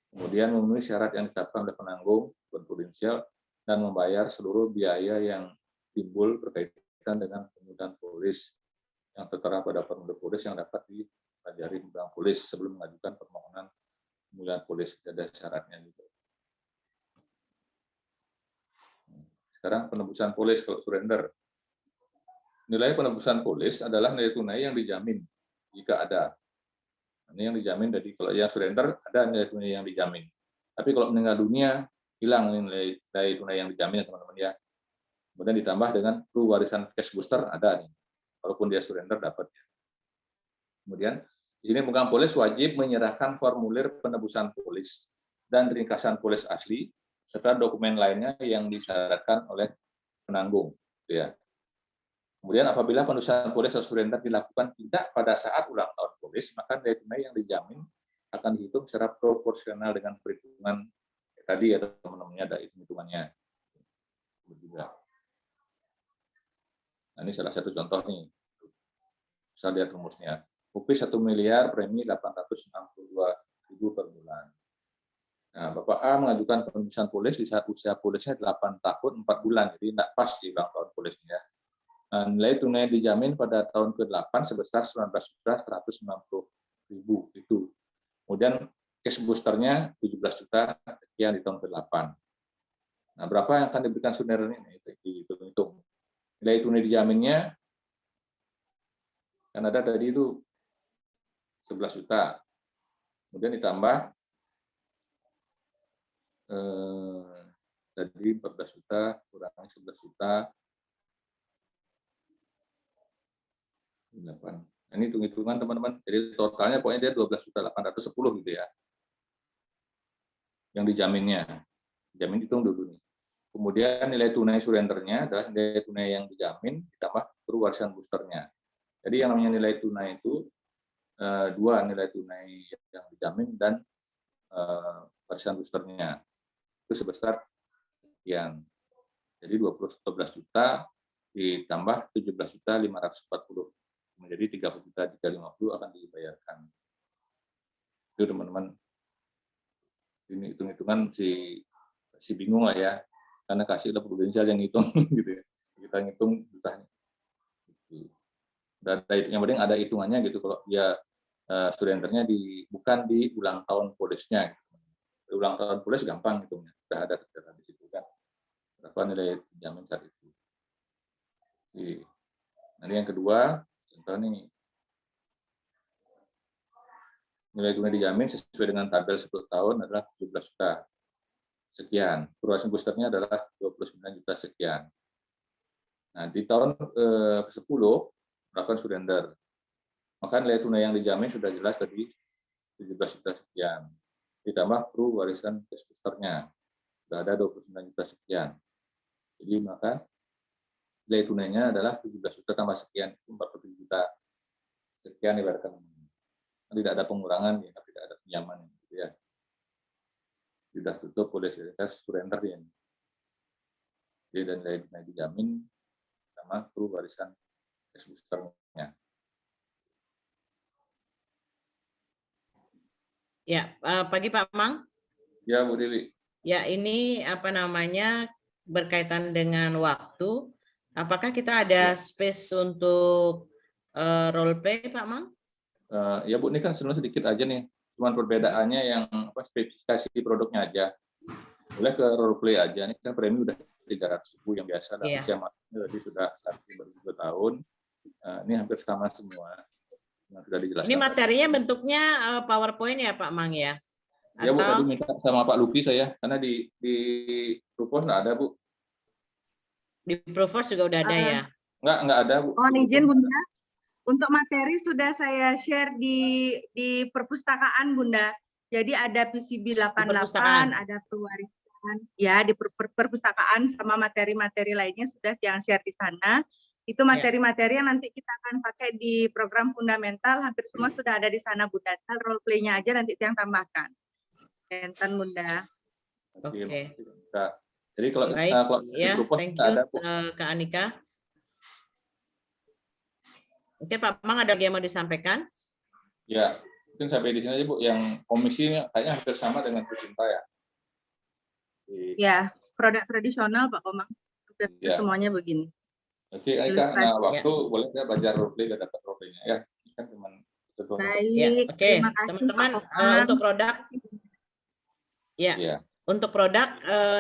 Kemudian memenuhi syarat yang ditetapkan oleh penanggung prudensial dan membayar seluruh biaya yang timbul berkaitan dengan pemulihan polis yang tertera pada formulir polis yang dapat pelajari tentang polis sebelum mengajukan permohonan pemulihan polis, ada syaratnya gitu. Sekarang penebusan polis kalau surrender. Nilai penebusan polis adalah nilai tunai yang dijamin jika ada. Ini yang dijamin, jadi kalau yang surrender ada nilai tunai yang dijamin. Tapi kalau meninggal dunia hilang nilai tunai yang dijamin ya teman-teman ya. Kemudian ditambah dengan warisan cash booster ada nih. Walaupun dia surrender dapat. Kemudian di sini pemegang polis wajib menyerahkan formulir penebusan polis dan ringkasan polis asli serta dokumen lainnya yang disyaratkan oleh penanggung. Ya. Kemudian apabila penebusan polis atau surrender dilakukan tidak pada saat ulang tahun polis, maka nilai tunai yang dijamin akan dihitung secara proporsional dengan perhitungan tadi ya teman-temannya, ada hitungannya. Nah, ini salah satu contoh nih. Bisa lihat rumusnya. UPI 1 miliar, premi 862.000 per bulan. Nah, Bapak A mengajukan penebusan polis di saat usia polisnya 8 tahun 4 bulan, jadi tidak pas di ulang tahun polisnya. Nah, nilai tunai dijamin pada tahun ke-8 sebesar 19.190.000 itu. Kemudian cash boosternya 17 juta sekian di tahun ke-8. Nah, berapa yang akan diberikan surrender ini? Hitung-hitung. Nilai tunai dijaminnya kan ada tadi itu 11 juta. Kemudian ditambah tadi 14 juta kurangi 11 juta 8. Nah, ini hitung-hitungan teman-teman. Jadi totalnya pokoknya dia 12.810 gitu ya. Yang dijaminnya. Dijamin hitung dulu nih. Kemudian nilai tunai surrendernya adalah nilai tunai yang dijamin ditambah warisan boosternya. Jadi yang namanya nilai tunai itu dua nilai tunai yang dijamin dan warisan boosternya. Itu sebesar sekian. Jadi 12 juta ditambah 17.540. Menjadi 30.350 akan dibayarkan. Itu teman-teman. Ini hitung-hitungan si bingung lah ya, karena kasihlah prudensial yang ngitung gitu ya. Kita ngitung susah nih. Dan yang penting ada hitungannya gitu kalau dia surrendernya bukan di ulang tahun polisnya. Gitu. Ulang tahun polis gampang hitungnya, sudah ada tertera di situ kan. Berapa nilai jamin saat itu. Nah, ini yang kedua. Contoh nih, nilai tunai dijamin sesuai dengan tabel 10 tahun adalah 17 juta sekian. Warisan boosternya adalah 29 juta sekian. Nah, di tahun ke-10 melakukan surrender. Maka nilai tunai yang dijamin sudah jelas tadi 17 juta sekian. Ditambah warisan cash boosternya sudah ada 29 juta sekian. Jadi maka nilai tunainya adalah 17 juta tambah sekian, 47 juta sekian ibaratkan. Tidak ada pengurangan, ya, tidak ada pinjaman. Gitu ya. Sudah tutup oleh surrender ya. Jadi dan nilai tunai dijamin sama warisan cash boosternya. Ya, pagi Pak Mang. Ya, Bu Dewi. Ya, ini apa namanya berkaitan dengan waktu. Apakah kita ada space untuk role play, Pak Mang? Ya Bu, ini kan sebenarnya sedikit aja nih. Cuman perbedaannya yang spesifikasi produknya aja. Boleh ke role play aja. Ini kan premi udah 300.000 yang biasa. Lah. Usia jadi sudah 1 tahun. Ini hampir sama semua. Sudah dijelaskan. Ini materinya bentuknya PowerPoint ya Pak Mang ya? Ya Bu, tadi minta sama Pak Luki saya. Karena di propose nggak ada Bu. Di Proforce juga udah ada ya? Nggak ada Bu. Mohon izin Bunda. Untuk materi sudah saya share di perpustakaan Bunda. Jadi ada PCB 88, ada pewarisan. Ya, di perpustakaan sama materi-materi lainnya sudah yang share di sana. Itu materi-materi yang nanti kita akan pakai di program fundamental. Hampir semua sudah ada di sana Bunda. Role play-nya aja nanti yang tambahkan. Enten Bunda. Oke. Jadi kalau ya, thank you Kak Anika. Oke Pak Mang, ada lagi yang mau disampaikan? Ya, mungkin sampai di sini aja Bu. Yang komisinya kayaknya hampir sama dengan Kucinta ya. Ya, produk tradisional Pak Komang. Ya. Semuanya begini. Oke, Aika, nah waktu boleh ya belajar role play dan dapat role play-nya ya. Kan cuma Betul. Ya, Baik, oke, terima kasih teman-teman, Pak Komang. untuk produk, ya, Iya. untuk produk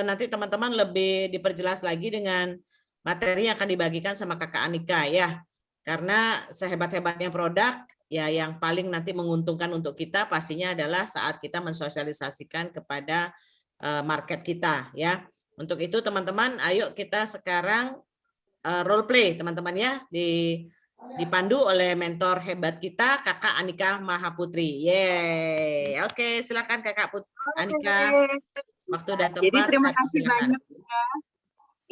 nanti teman-teman lebih diperjelas lagi dengan materi yang akan dibagikan sama Kakak Anika ya. Karena sehebat-hebatnya produk, ya yang paling nanti menguntungkan untuk kita pastinya adalah saat kita mensosialisasikan kepada market kita ya. Untuk itu teman-teman, ayo kita sekarang role play teman-teman ya, dipandu oleh mentor hebat kita Kakak Anika Mahaputri. Yeay. Oke, silakan Kakak Anika. Waktu dan tempat. Jadi terima saya kasih persilakan. banyak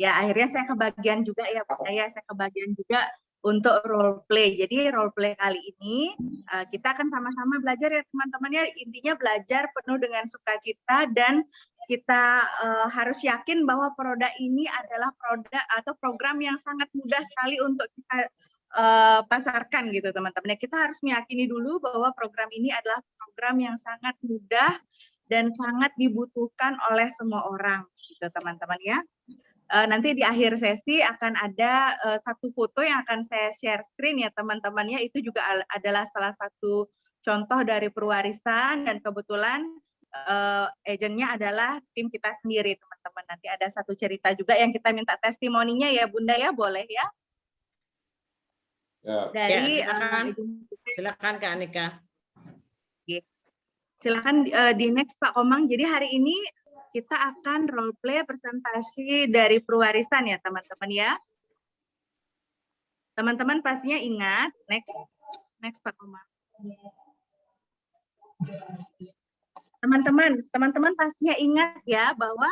ya. Akhirnya saya kebagian juga ya Pak ya, saya kebagian juga untuk role play. Jadi role play kali ini kita akan sama-sama belajar ya teman-teman ya. Intinya belajar penuh dengan sukacita dan kita harus yakin bahwa produk ini adalah produk atau program yang sangat mudah sekali untuk kita pasarkan gitu teman-teman. Kita harus meyakini dulu bahwa program ini adalah program yang sangat mudah dan sangat dibutuhkan oleh semua orang gitu teman-teman ya. Nanti di akhir sesi akan ada satu foto yang akan saya share screen ya teman-teman ya. Itu juga adalah salah satu contoh dari perwarisan dan kebetulan agennya adalah tim kita sendiri teman-teman. Nanti ada satu cerita juga yang kita minta testimoninya ya Bunda ya, boleh ya? Ya. Dari Silakan Kak Anika. Silakan di next Pak Komang. Jadi hari ini kita akan role play presentasi dari perwarisan ya teman-teman ya. Teman-teman pastinya ingat, next Pak Komang. Teman-teman pastinya ingat ya bahwa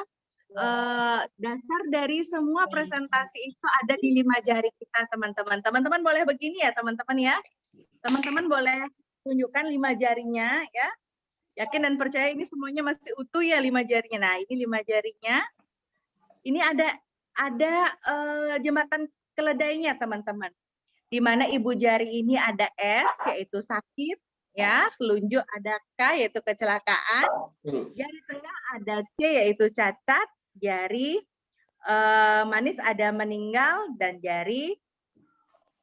dasar dari semua presentasi itu ada di 5 jari kita teman-teman. Teman-teman boleh begini ya teman-teman ya. Teman-teman boleh tunjukkan 5 jarinya ya. Yakin dan percaya ini semuanya masih utuh ya 5 jarinya. Nah ini 5 jarinya. Ini ada jembatan keledainya teman-teman. Di mana ibu jari ini ada S yaitu sakit. Ya, telunjuk ada K yaitu kecelakaan, jari tengah ada C yaitu cacat, jari manis ada meninggal, dan jari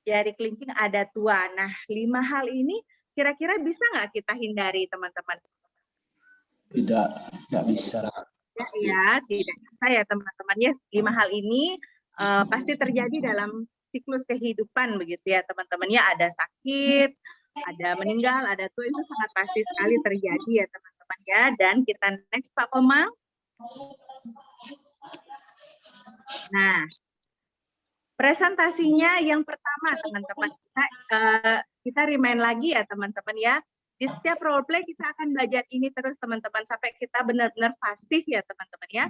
kelingking ada tua. Nah, 5 hal ini kira-kira bisa nggak kita hindari teman-teman? Tidak bisa. Ya, tidak bisa ya teman-teman ya. 5 hal ini pasti terjadi dalam siklus kehidupan begitu ya teman-teman ya. Ada sakit, ada meninggal, ada tua, itu sangat pasti sekali terjadi ya teman-teman ya. Dan kita next Pak Komang. Nah, presentasinya yang pertama teman-teman, kita remind lagi ya teman-teman ya. Di setiap role play kita akan belajar ini terus teman-teman sampai kita benar-benar fasih ya teman-teman ya.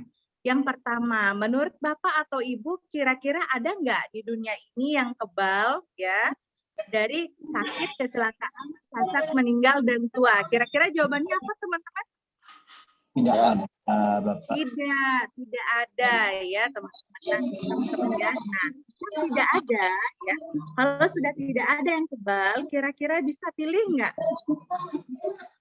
Yang pertama, menurut Bapak atau Ibu kira-kira ada nggak di dunia ini yang kebal ya? Dari sakit, kecelakaan, cacat, meninggal, dan tua. Kira-kira jawabannya apa teman-teman? Tidak ada, Bapak. Tidak ada ya teman-teman ya. Nah, tidak ada ya. Kalau sudah tidak ada yang kebal, kira-kira bisa pilih nggak?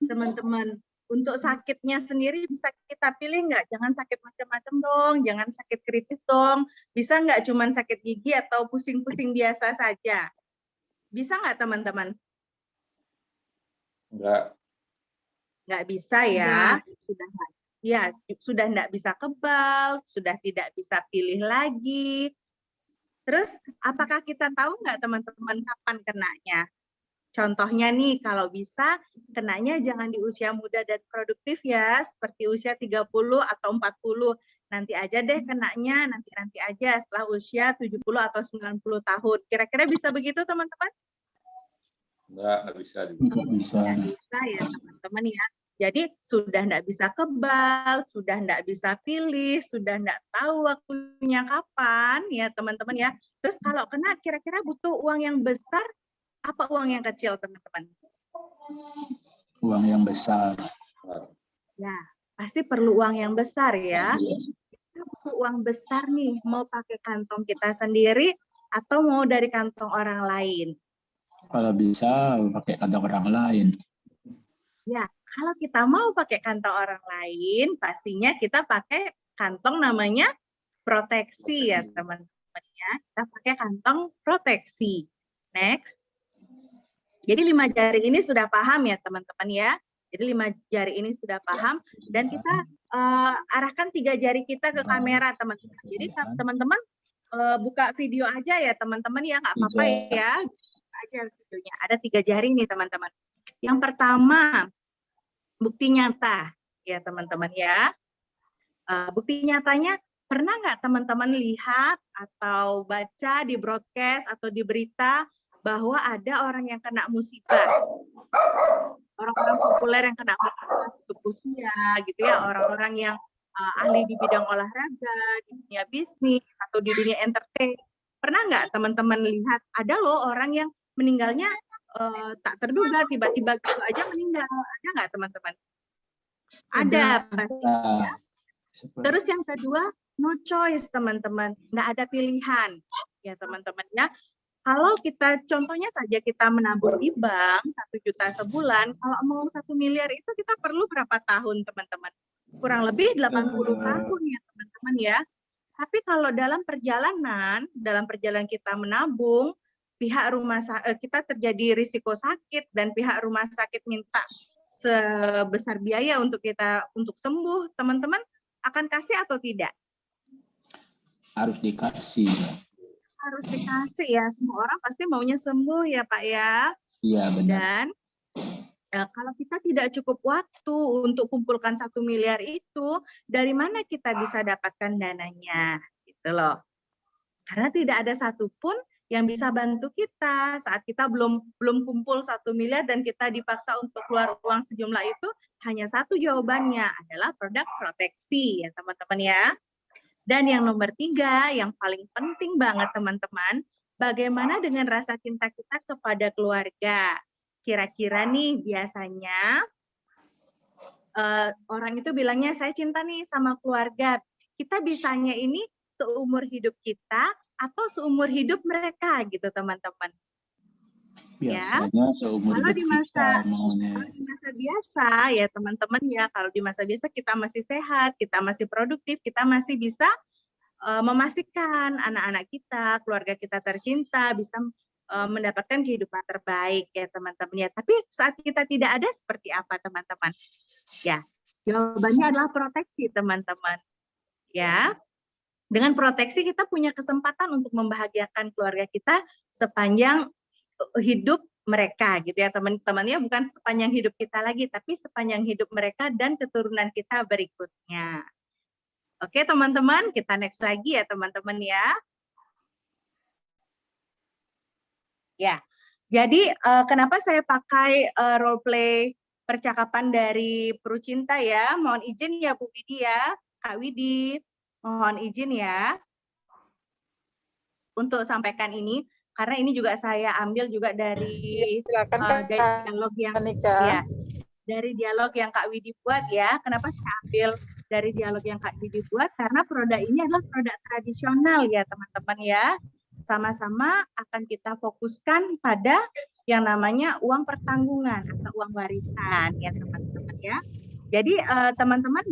Teman-teman, untuk sakitnya sendiri bisa kita pilih nggak? Jangan sakit macam-macam dong, jangan sakit kritis dong. Bisa nggak cuman sakit gigi atau pusing-pusing biasa saja? Bisa nggak teman-teman? Nggak bisa ya. Sudah nggak bisa kebal, sudah tidak bisa pilih lagi. Terus apakah kita tahu nggak teman-teman kapan kenanya? Contohnya nih, kalau bisa kenanya jangan di usia muda dan produktif ya, seperti usia 30 atau 40. Nanti aja deh kenanya, nanti aja setelah usia 70 atau 90 tahun. Kira-kira bisa begitu teman-teman? Nggak bisa. Nggak bisa. Nggak bisa ya teman-teman ya. Jadi sudah nggak bisa kebal, sudah nggak bisa pilih, sudah nggak tahu waktunya kapan ya teman-teman ya. Terus kalau kena kira-kira butuh uang yang besar, apa uang yang kecil teman-teman? Uang yang besar. Ya, pasti perlu uang yang besar ya. Kita butuh uang besar nih, mau pakai kantong kita sendiri atau mau dari kantong orang lain? Kalau bisa pakai kantong orang lain. Ya, kalau kita mau pakai kantong orang lain, pastinya kita pakai kantong namanya proteksi ya teman-teman ya. Kita pakai kantong proteksi. Next. Jadi 5 jari ini sudah paham ya teman-teman ya. Jadi 5 jari ini sudah paham dan kita arahkan 3 jari kita ke kamera teman-teman. Jadi teman-teman buka video aja ya teman-teman ya, nggak apa-apa ya. Buka aja videonya. Ada 3 jari nih teman-teman. Yang pertama bukti nyata ya teman-teman ya. Bukti nyatanya pernah nggak teman-teman lihat atau baca di broadcast atau di berita bahwa ada orang yang kena musibah, orang-orang populer yang kena musibah untuk usia gitu ya, orang-orang yang ahli di bidang olahraga, di dunia bisnis atau di dunia entertain. Pernah nggak teman-teman lihat ada loh orang yang meninggalnya tak terduga, tiba-tiba gitu aja meninggal, ada nggak teman-teman? Ada pasti. Terus yang kedua, no choice teman-teman, nggak ada pilihan ya teman-teman ya. Kalau kita contohnya saja kita menabung di bank 1 juta sebulan, kalau mau 1 miliar itu kita perlu berapa tahun teman-teman? Kurang lebih 80 tahun ya teman-teman ya. Tapi kalau dalam perjalanan kita menabung, pihak rumah kita terjadi risiko sakit dan pihak rumah sakit minta sebesar biaya untuk kita untuk sembuh, teman-teman akan kasih atau tidak? Harus dikasih. Harus dikasih ya, semua orang pasti maunya sembuh ya Pak ya. Iya benar. Dan kalau kita tidak cukup waktu untuk kumpulkan 1 miliar itu, dari mana kita bisa dapatkan dananya gitu loh. Karena tidak ada satupun yang bisa bantu kita saat kita belum kumpul 1 miliar dan kita dipaksa untuk keluar uang sejumlah itu, hanya satu jawabannya adalah produk proteksi ya teman-teman ya. Dan yang nomor 3, yang paling penting banget teman-teman, bagaimana dengan rasa cinta kita kepada keluarga? Kira-kira nih biasanya orang itu bilangnya saya cinta nih sama keluarga. Kita bisanya ini seumur hidup kita atau seumur hidup mereka gitu teman-teman. Biasanya seumur hidup kita maunya. Kalau di masa biasa ya teman-teman ya, kalau di masa biasa kita masih sehat, kita masih produktif, kita masih bisa memastikan anak-anak kita, keluarga kita tercinta bisa mendapatkan kehidupan terbaik ya teman-teman ya. Tapi saat kita tidak ada seperti apa teman-teman? Ya, jawabannya adalah proteksi teman-teman. Ya, dengan proteksi kita punya kesempatan untuk membahagiakan keluarga kita sepanjang hidup mereka gitu ya teman-teman ya, bukan sepanjang hidup kita lagi tapi sepanjang hidup mereka dan keturunan kita berikutnya. Oke teman-teman, kita next lagi ya teman-teman ya. Ya, jadi kenapa saya pakai role play percakapan dari Prucinta ya? Mohon izin ya Bu Widi ya, Kak Widi, mohon izin ya untuk sampaikan ini. Karena ini juga saya ambil juga dari dialog yang ya, dari dialog yang Kak Widi buat ya. Kenapa saya ambil dari dialog yang Kak Widi buat? Karena produk ini adalah produk tradisional ya teman-teman ya. Sama-sama akan kita fokuskan pada yang namanya uang pertanggungan atau uang warisan ya teman-teman ya. Jadi teman-teman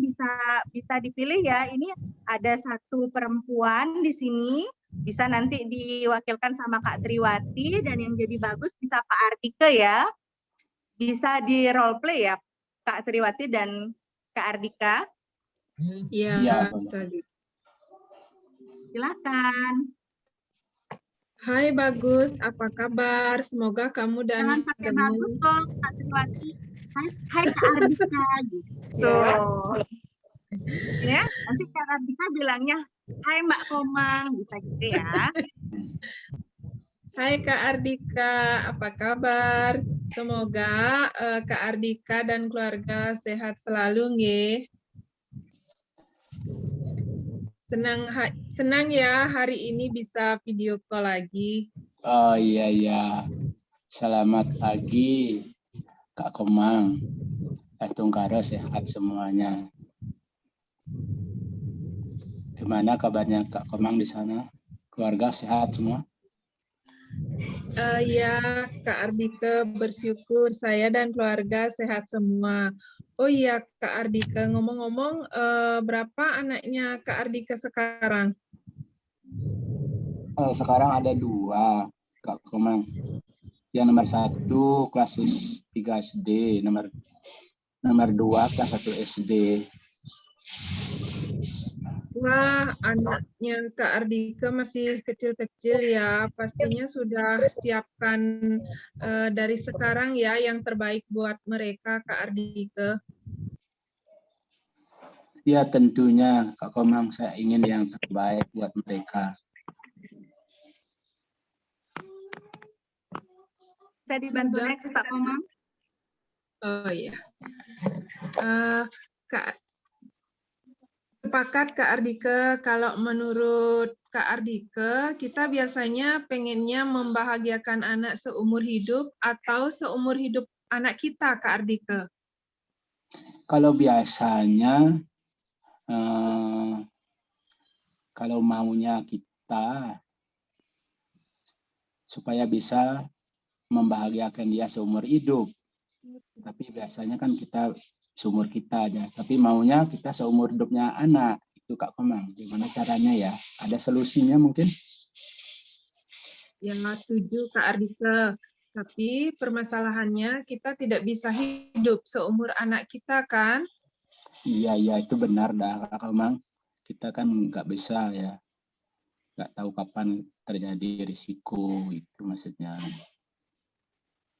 bisa dipilih ya. Ini ada satu perempuan di sini. Bisa nanti diwakilkan sama Kak Triwati dan yang jadi bagus bisa Pak Ardika ya. Bisa di role play ya Kak Triwati dan Kak Ardika. Iya, silakan. Hai Bagus, apa kabar? Semoga kamu dan jangan pakai bagus dong Kak Triwati. Hai Kak Ardika gitu. Ya, nanti Kak Ardika bilangnya hai Mbak Komang, bisa gitu ya. Hai Kak Ardika, apa kabar? Semoga Kak Ardika dan keluarga sehat selalu nggih. Senang ya hari ini bisa video call lagi. Oh iya. Selamat pagi Kak Komang. Tungkaro sehat semuanya. Gimana kabarnya Kak Komang di sana? Keluarga sehat semua? Ya, Kak Ardika bersyukur saya dan keluarga sehat semua. Oh iya, Kak Ardika, ngomong-ngomong, berapa anaknya Kak Ardika sekarang? Sekarang ada 2, Kak Komang. Yang nomor 1 kelas 3 SD, nomor 2 kelas 1 SD. Wah, anaknya Kak Ardika masih kecil-kecil ya. Pastinya sudah siapkan dari sekarang ya yang terbaik buat mereka, Kak Ardika. Ya tentunya Kak Komang, saya ingin yang terbaik buat mereka. Bisa dibantu Sudah. next Pak Komang? Oh iya. Kak, sepakat Kak Ardika, kalau menurut Kak Ardika, kita biasanya pengennya membahagiakan anak seumur hidup atau seumur hidup anak kita, Kak Ardika? Kalau biasanya kalau maunya kita supaya bisa membahagiakan dia seumur hidup. Tapi biasanya kan kita seumur kita aja. Tapi maunya kita seumur hidupnya anak. Itu Kak Komang. Gimana caranya ya? Ada solusinya mungkin? Ya, setuju Kak Ardika. Tapi permasalahannya kita tidak bisa hidup seumur anak kita kan? Iya, itu benar dah Kak Komang. Kita kan nggak bisa ya. Nggak tahu kapan terjadi risiko, itu maksudnya.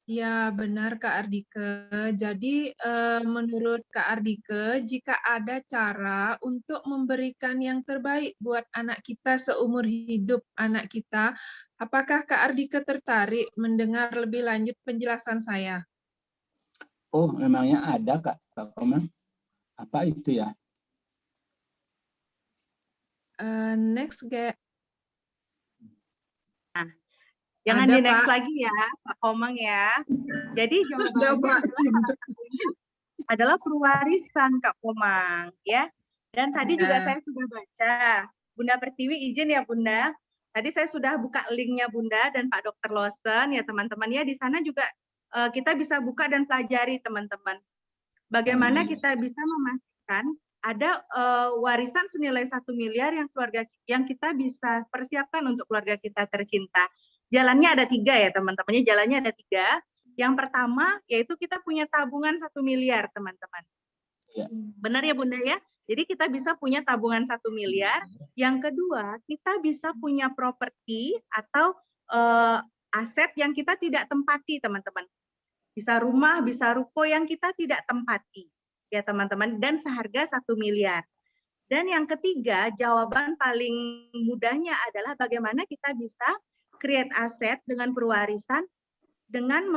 Ya, benar Kak Ardika. Jadi menurut Kak Ardika, jika ada cara untuk memberikan yang terbaik buat anak kita seumur hidup anak kita, apakah Kak Ardika tertarik mendengar lebih lanjut penjelasan saya? Oh, memangnya ada Kak Komang? Apa itu ya? Next, Jangan Ada, di next Pak. lagi ya, Pak Komang ya. Jadi Ada, jawabannya Pak. adalah perwarisan Kak Komang ya. Dan tadi juga saya sudah baca. Bunda Pertiwi izin ya Bunda. Tadi saya sudah buka linknya Bunda dan Pak Dr. Lawson ya teman-teman ya. Di sana juga kita bisa buka dan pelajari teman-teman. Bagaimana kita bisa memastikan ada warisan senilai 1 miliar yang kita bisa persiapkan untuk keluarga kita tercinta. Jalannya ada 3 ya teman-temannya. Jalannya ada 3. Yang pertama yaitu kita punya tabungan 1 miliar teman-teman. Ya. Benar ya Bunda ya? Jadi kita bisa punya tabungan 1 miliar. Yang kedua kita bisa punya properti atau aset yang kita tidak tempati teman-teman. Bisa rumah, bisa ruko yang kita tidak tempati ya teman-teman, dan seharga 1 miliar. Dan yang ketiga, jawaban paling mudahnya adalah bagaimana kita bisa create aset dengan perwarisan dengan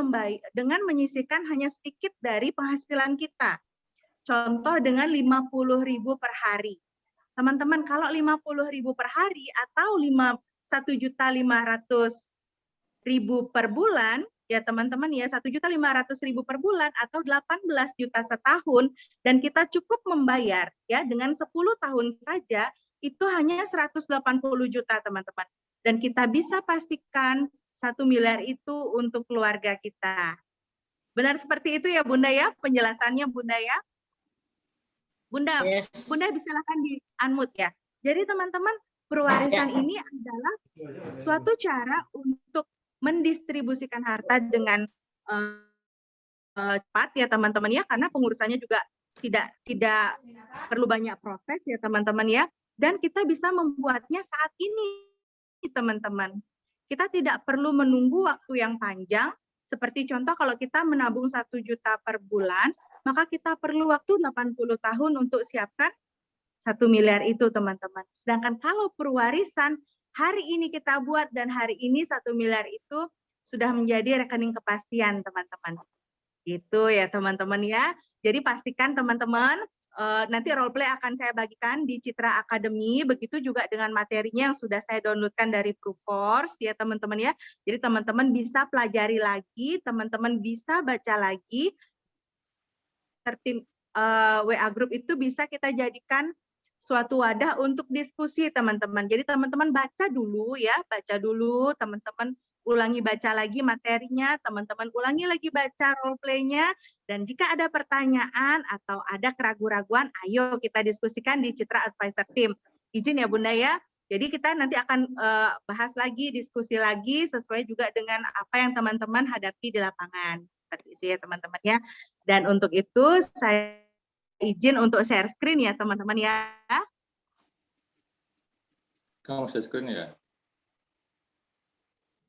menyisihkan hanya sedikit dari penghasilan kita. Contoh dengan 50.000 per hari. Teman-teman, kalau 50.000 per hari atau 1.500.000 per bulan, ya teman-teman ya 1.500.000 per bulan atau 18 juta setahun, dan kita cukup membayar ya dengan 10 tahun saja, itu hanya 180 juta teman-teman. Dan kita bisa pastikan 1 miliar itu untuk keluarga kita. Benar seperti itu ya Bunda ya, penjelasannya Bunda ya. Bunda, Yes. Bunda silakan di-unmute ya. Jadi teman-teman, perwarisan ini adalah suatu cara untuk mendistribusikan harta dengan cepat ya teman-teman ya, karena pengurusannya juga tidak perlu banyak proses ya teman-teman ya, dan kita bisa membuatnya saat ini teman-teman. Kita tidak perlu menunggu waktu yang panjang, seperti contoh kalau kita menabung 1 juta per bulan, maka kita perlu waktu 80 tahun untuk siapkan 1 miliar itu teman-teman. Sedangkan kalau perwarisan, hari ini kita buat dan hari ini 1 miliar itu sudah menjadi rekening kepastian teman-teman. Itu ya teman-teman ya. Jadi pastikan teman-teman, nanti role play akan saya bagikan di Citra Academy, begitu juga dengan materinya yang sudah saya downloadkan dari Proofforce ya teman-teman ya. Jadi teman-teman bisa pelajari lagi, teman-teman bisa baca lagi. Tertim WA group itu bisa kita jadikan suatu wadah untuk diskusi teman-teman. Jadi teman-teman baca dulu ya, teman-teman ulangi baca lagi materinya, teman-teman ulangi lagi baca role play-nya, dan jika ada pertanyaan atau ada keraguan-raguan, ayo kita diskusikan di Citra Advisor Team. Izin ya Bunda ya, Jadi kita nanti akan bahas lagi, diskusi lagi sesuai juga dengan apa yang teman-teman hadapi di lapangan. Seperti itu ya teman-teman ya. Dan untuk itu saya izin untuk share screen ya teman-teman ya. Kamu share screen ya?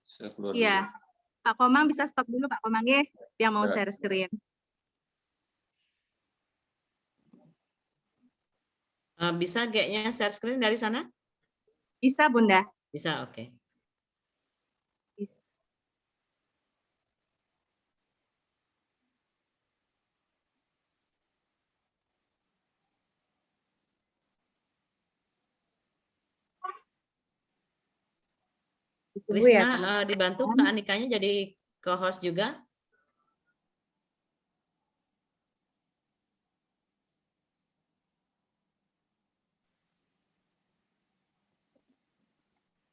Saya keluar dulu. Iya. Pak Komang bisa stop dulu Pak Komang ya, yang mau Ya. share screen. Bisa kayaknya share screen dari sana? Bisa Bunda? Bisa, oke. Bisa. Ditunggu ya, Risna teman-teman. dibantu Kak Anikanya jadi co-host juga.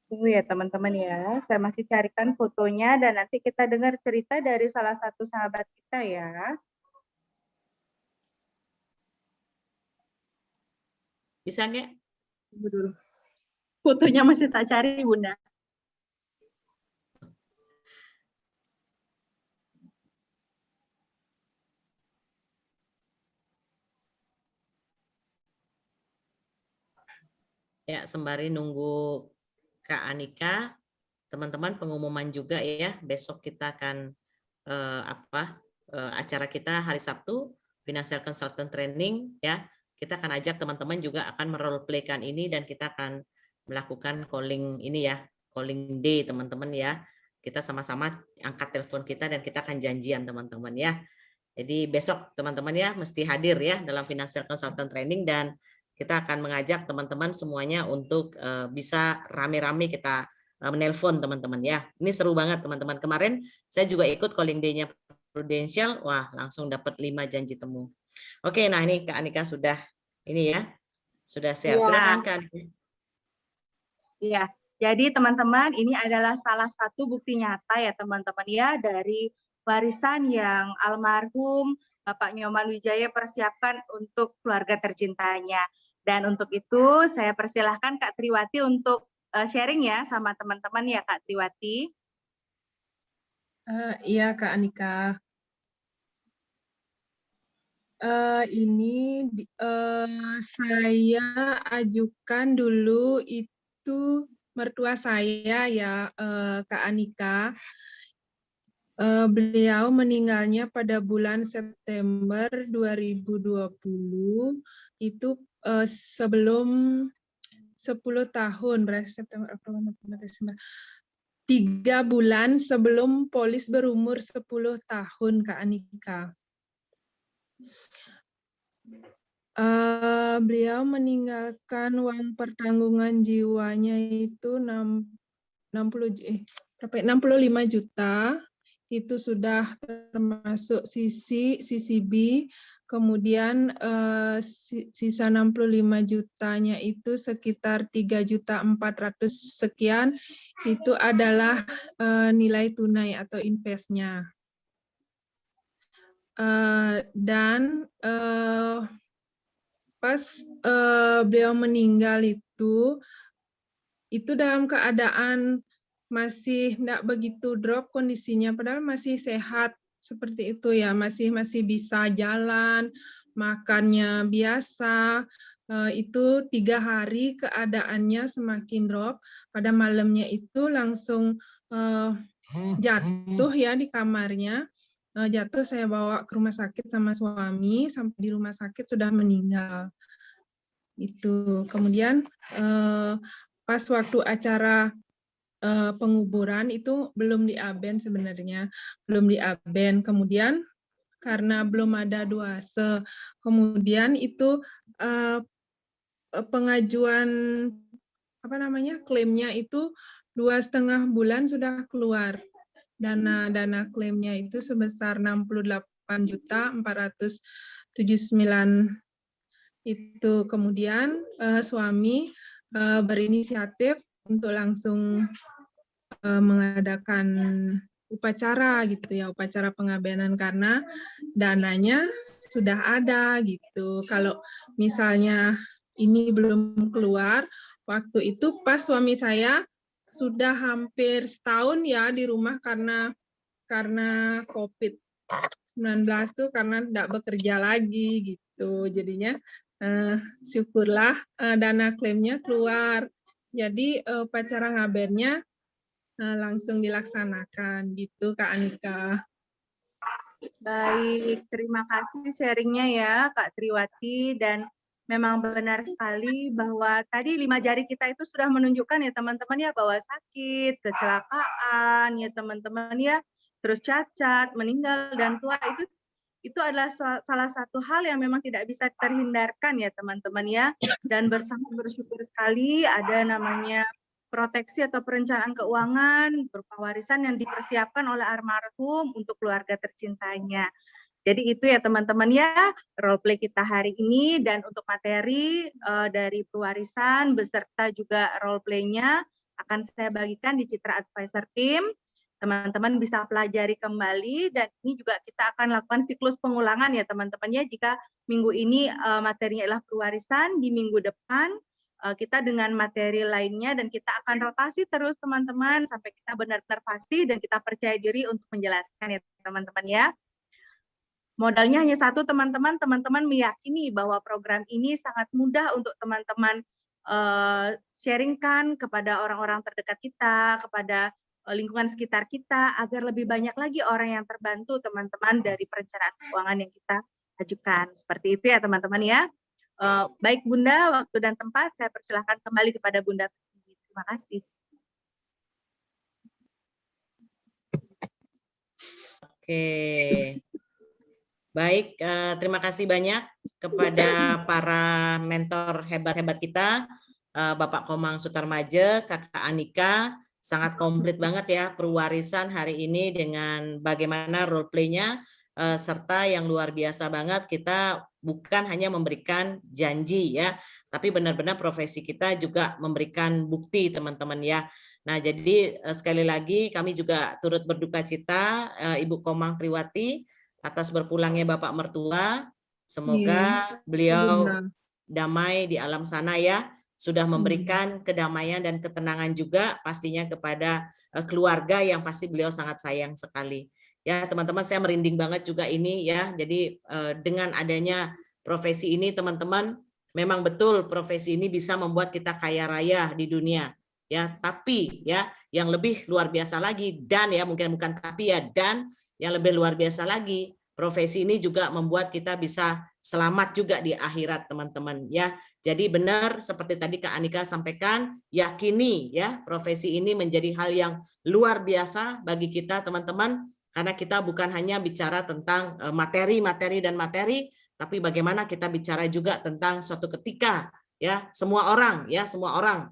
Tunggu ya teman-teman ya, saya masih carikan fotonya dan nanti kita dengar cerita dari salah satu sahabat kita ya. Bisa nggak? Tunggu dulu. Fotonya masih tak cari Bunda. Ya, sembari nunggu Kak Anika, teman-teman pengumuman juga ya, besok kita akan acara kita hari Sabtu, Financial Consultant Training ya. Kita akan ajak teman-teman juga akan merole-playkan ini dan kita akan melakukan calling ini ya, calling day teman-teman ya. Kita sama-sama angkat telepon kita dan kita akan janjian teman-teman ya. Jadi besok teman-teman ya mesti hadir ya dalam Financial Consultant Training dan kita akan mengajak teman-teman semuanya untuk bisa rame-rame kita menelpon teman-teman ya. Ini seru banget teman-teman. Kemarin saya juga ikut calling day-nya Prudential, wah langsung dapat 5 janji temu. Oke, nah ini Kak Anika sudah ini ya, sudah share. Ya. Silakan Kak Anika. Iya, jadi teman-teman ini adalah salah satu bukti nyata ya teman-teman ya dari warisan yang almarhum Bapak Nyoman Wijaya persiapkan untuk keluarga tercintanya. Dan untuk itu saya persilahkan Kak Triwati untuk sharing ya sama teman-teman ya Kak Triwati. Iya Kak Anika. Ini saya ajukan dulu itu mertua saya ya Kak Anika. Beliau meninggalnya pada bulan September 2020 itu sebelum 10 tahun berarti September Oktober November Desember 3 bulan sebelum polis berumur 10 tahun Kak Anika. Beliau meninggalkan uang pertanggungan jiwanya itu 65 juta. Itu sudah termasuk CCB, kemudian sisa 65 jutanya itu sekitar 3.400.000 sekian, itu adalah nilai tunai atau investnya. Dan pas beliau meninggal itu dalam keadaan masih tidak begitu drop kondisinya, padahal masih sehat seperti itu ya, masih bisa jalan, makannya biasa. Itu 3 hari keadaannya semakin drop. Pada malamnya itu langsung jatuh ya di kamarnya. Jatuh, saya bawa ke rumah sakit sama suami, sampai di rumah sakit sudah meninggal. Itu kemudian pas waktu acara penguburan itu belum diaben sebenarnya, belum diaben. Kemudian karena belum ada duase, kemudian itu pengajuan klaimnya itu 2,5 bulan sudah keluar. Dana klaimnya itu sebesar 68.479 itu. Kemudian suami berinisiatif untuk langsung mengadakan upacara gitu ya, upacara pengabenan karena dananya sudah ada gitu. Kalau misalnya ini belum keluar, waktu itu pas suami saya sudah hampir setahun ya di rumah karena COVID-19 tuh, karena tidak bekerja lagi gitu. Jadinya syukurlah dana klaimnya keluar. Jadi upacara ngabennya langsung dilaksanakan gitu Kak Anika. Baik, terima kasih sharingnya ya Kak Triwati, dan memang benar sekali bahwa tadi 5 jari kita itu sudah menunjukkan ya teman-teman ya bahwa sakit, kecelakaan ya teman-teman ya, terus cacat, meninggal dan tua itu adalah salah satu hal yang memang tidak bisa terhindarkan ya teman-teman ya, dan sangat bersyukur sekali ada namanya proteksi atau perencanaan keuangan berupa warisan yang dipersiapkan oleh almarhum untuk keluarga tercintanya. Jadi itu ya teman-teman ya role play kita hari ini, dan untuk materi dari pewarisan beserta juga role play-nya akan saya bagikan di Citra Advisor Team. Teman-teman bisa pelajari kembali, dan ini juga kita akan lakukan siklus pengulangan ya teman-teman ya. Jika minggu ini materinya adalah pewarisan, di minggu depan kita dengan materi lainnya, dan kita akan rotasi terus teman-teman sampai kita benar-benar fasih dan kita percaya diri untuk menjelaskan ya teman-teman ya. Modalnya hanya satu teman-teman, teman-teman meyakini bahwa program ini sangat mudah untuk teman-teman sharingkan kepada orang-orang terdekat kita, kepada lingkungan sekitar kita, agar lebih banyak lagi orang yang terbantu teman-teman dari perencanaan keuangan yang kita ajukan. Seperti itu ya teman-teman ya. Baik Bunda, waktu dan tempat saya persilahkan kembali kepada Bunda. Terima kasih. Oke, baik, terima kasih banyak kepada para mentor hebat-hebat kita, Bapak Komang Sutarmaje, Kakak Anika, sangat komplit banget ya perwarisan hari ini dengan bagaimana role play-nya, serta yang luar biasa banget, kita bukan hanya memberikan janji ya, tapi benar-benar profesi kita juga memberikan bukti teman-teman ya. Nah jadi sekali lagi kami juga turut berduka cita Ibu Komang Triwati atas berpulangnya Bapak mertua. Semoga beliau damai di alam sana ya, sudah memberikan kedamaian dan ketenangan juga pastinya kepada keluarga yang pasti beliau sangat sayang sekali. Ya teman-teman, saya merinding banget juga ini ya. Jadi dengan adanya profesi ini teman-teman, memang betul profesi ini bisa membuat kita kaya raya di dunia. Ya, tapi ya yang lebih luar biasa lagi, dan ya mungkin bukan tapi ya, dan yang lebih luar biasa lagi, profesi ini juga membuat kita bisa selamat juga di akhirat teman-teman ya. Jadi benar seperti tadi Kak Anika sampaikan, yakini ya profesi ini menjadi hal yang luar biasa bagi kita teman-teman. Karena kita bukan hanya bicara tentang materi, tapi bagaimana kita bicara juga tentang suatu ketika ya semua orang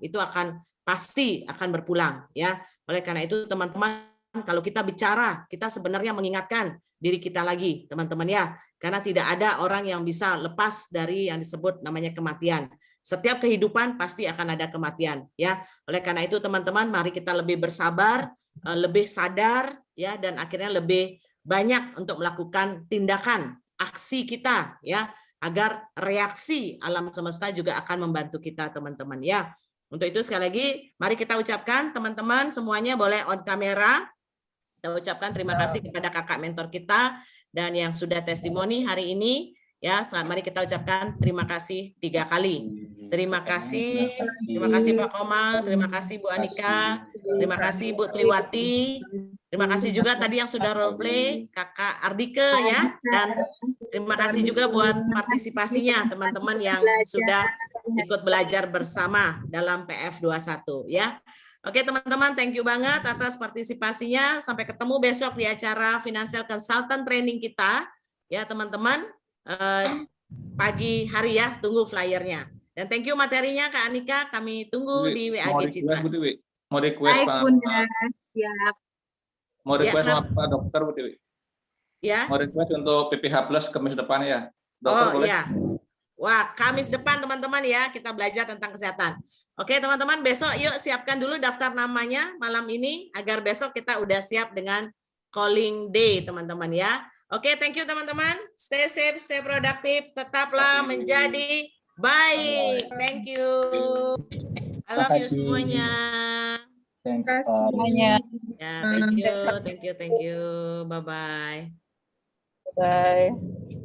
itu akan pasti akan berpulang ya. Oleh karena itu teman-teman, kalau kita bicara, kita sebenarnya mengingatkan diri kita lagi teman-teman ya, karena tidak ada orang yang bisa lepas dari yang disebut namanya kematian. Setiap kehidupan pasti akan ada kematian ya. Oleh karena itu teman-teman, mari kita lebih bersabar, lebih sadar ya, dan akhirnya lebih banyak untuk melakukan tindakan aksi kita ya, agar reaksi alam semesta juga akan membantu kita teman-teman ya. Untuk itu sekali lagi mari kita ucapkan teman-teman semuanya boleh on kamera. Kita ucapkan terima kasih kepada kakak mentor kita dan yang sudah testimoni hari ini ya. Mari kita ucapkan terima kasih 3 kali. Terima kasih Pak Komang, terima kasih Bu Anika, terima kasih Bu Triwati, terima kasih juga tadi yang sudah role play Kakak Ardike ya, dan terima kasih juga buat partisipasinya teman-teman yang sudah ikut belajar bersama dalam PF21 ya. Oke teman-teman, thank you banget atas partisipasinya. Sampai ketemu besok di acara Financial Consultant Training kita ya teman-teman, pagi hari ya, tunggu flyernya. Dan thank you materinya Kak Anika, kami tunggu di WAG Citra. Mau request Baik, Bunda. Siap. Mau request Pak Dokter Bu Dewi. Ya. Mau request untuk PPH Plus Kamis depan ya. Dokter, boleh? Ya. Wah, Kamis depan teman-teman ya, kita belajar tentang kesehatan. Oke teman-teman, besok yuk siapkan dulu daftar namanya malam ini agar besok kita udah siap dengan calling day teman-teman ya. Oke, thank you teman-teman. Stay safe, stay productive, tetaplah menjadi baik. Thank you. I love you Makasih. semuanya. Thanks, Terima kasih Pak. semuanya. Ya, thank you. Bye bye. Bye.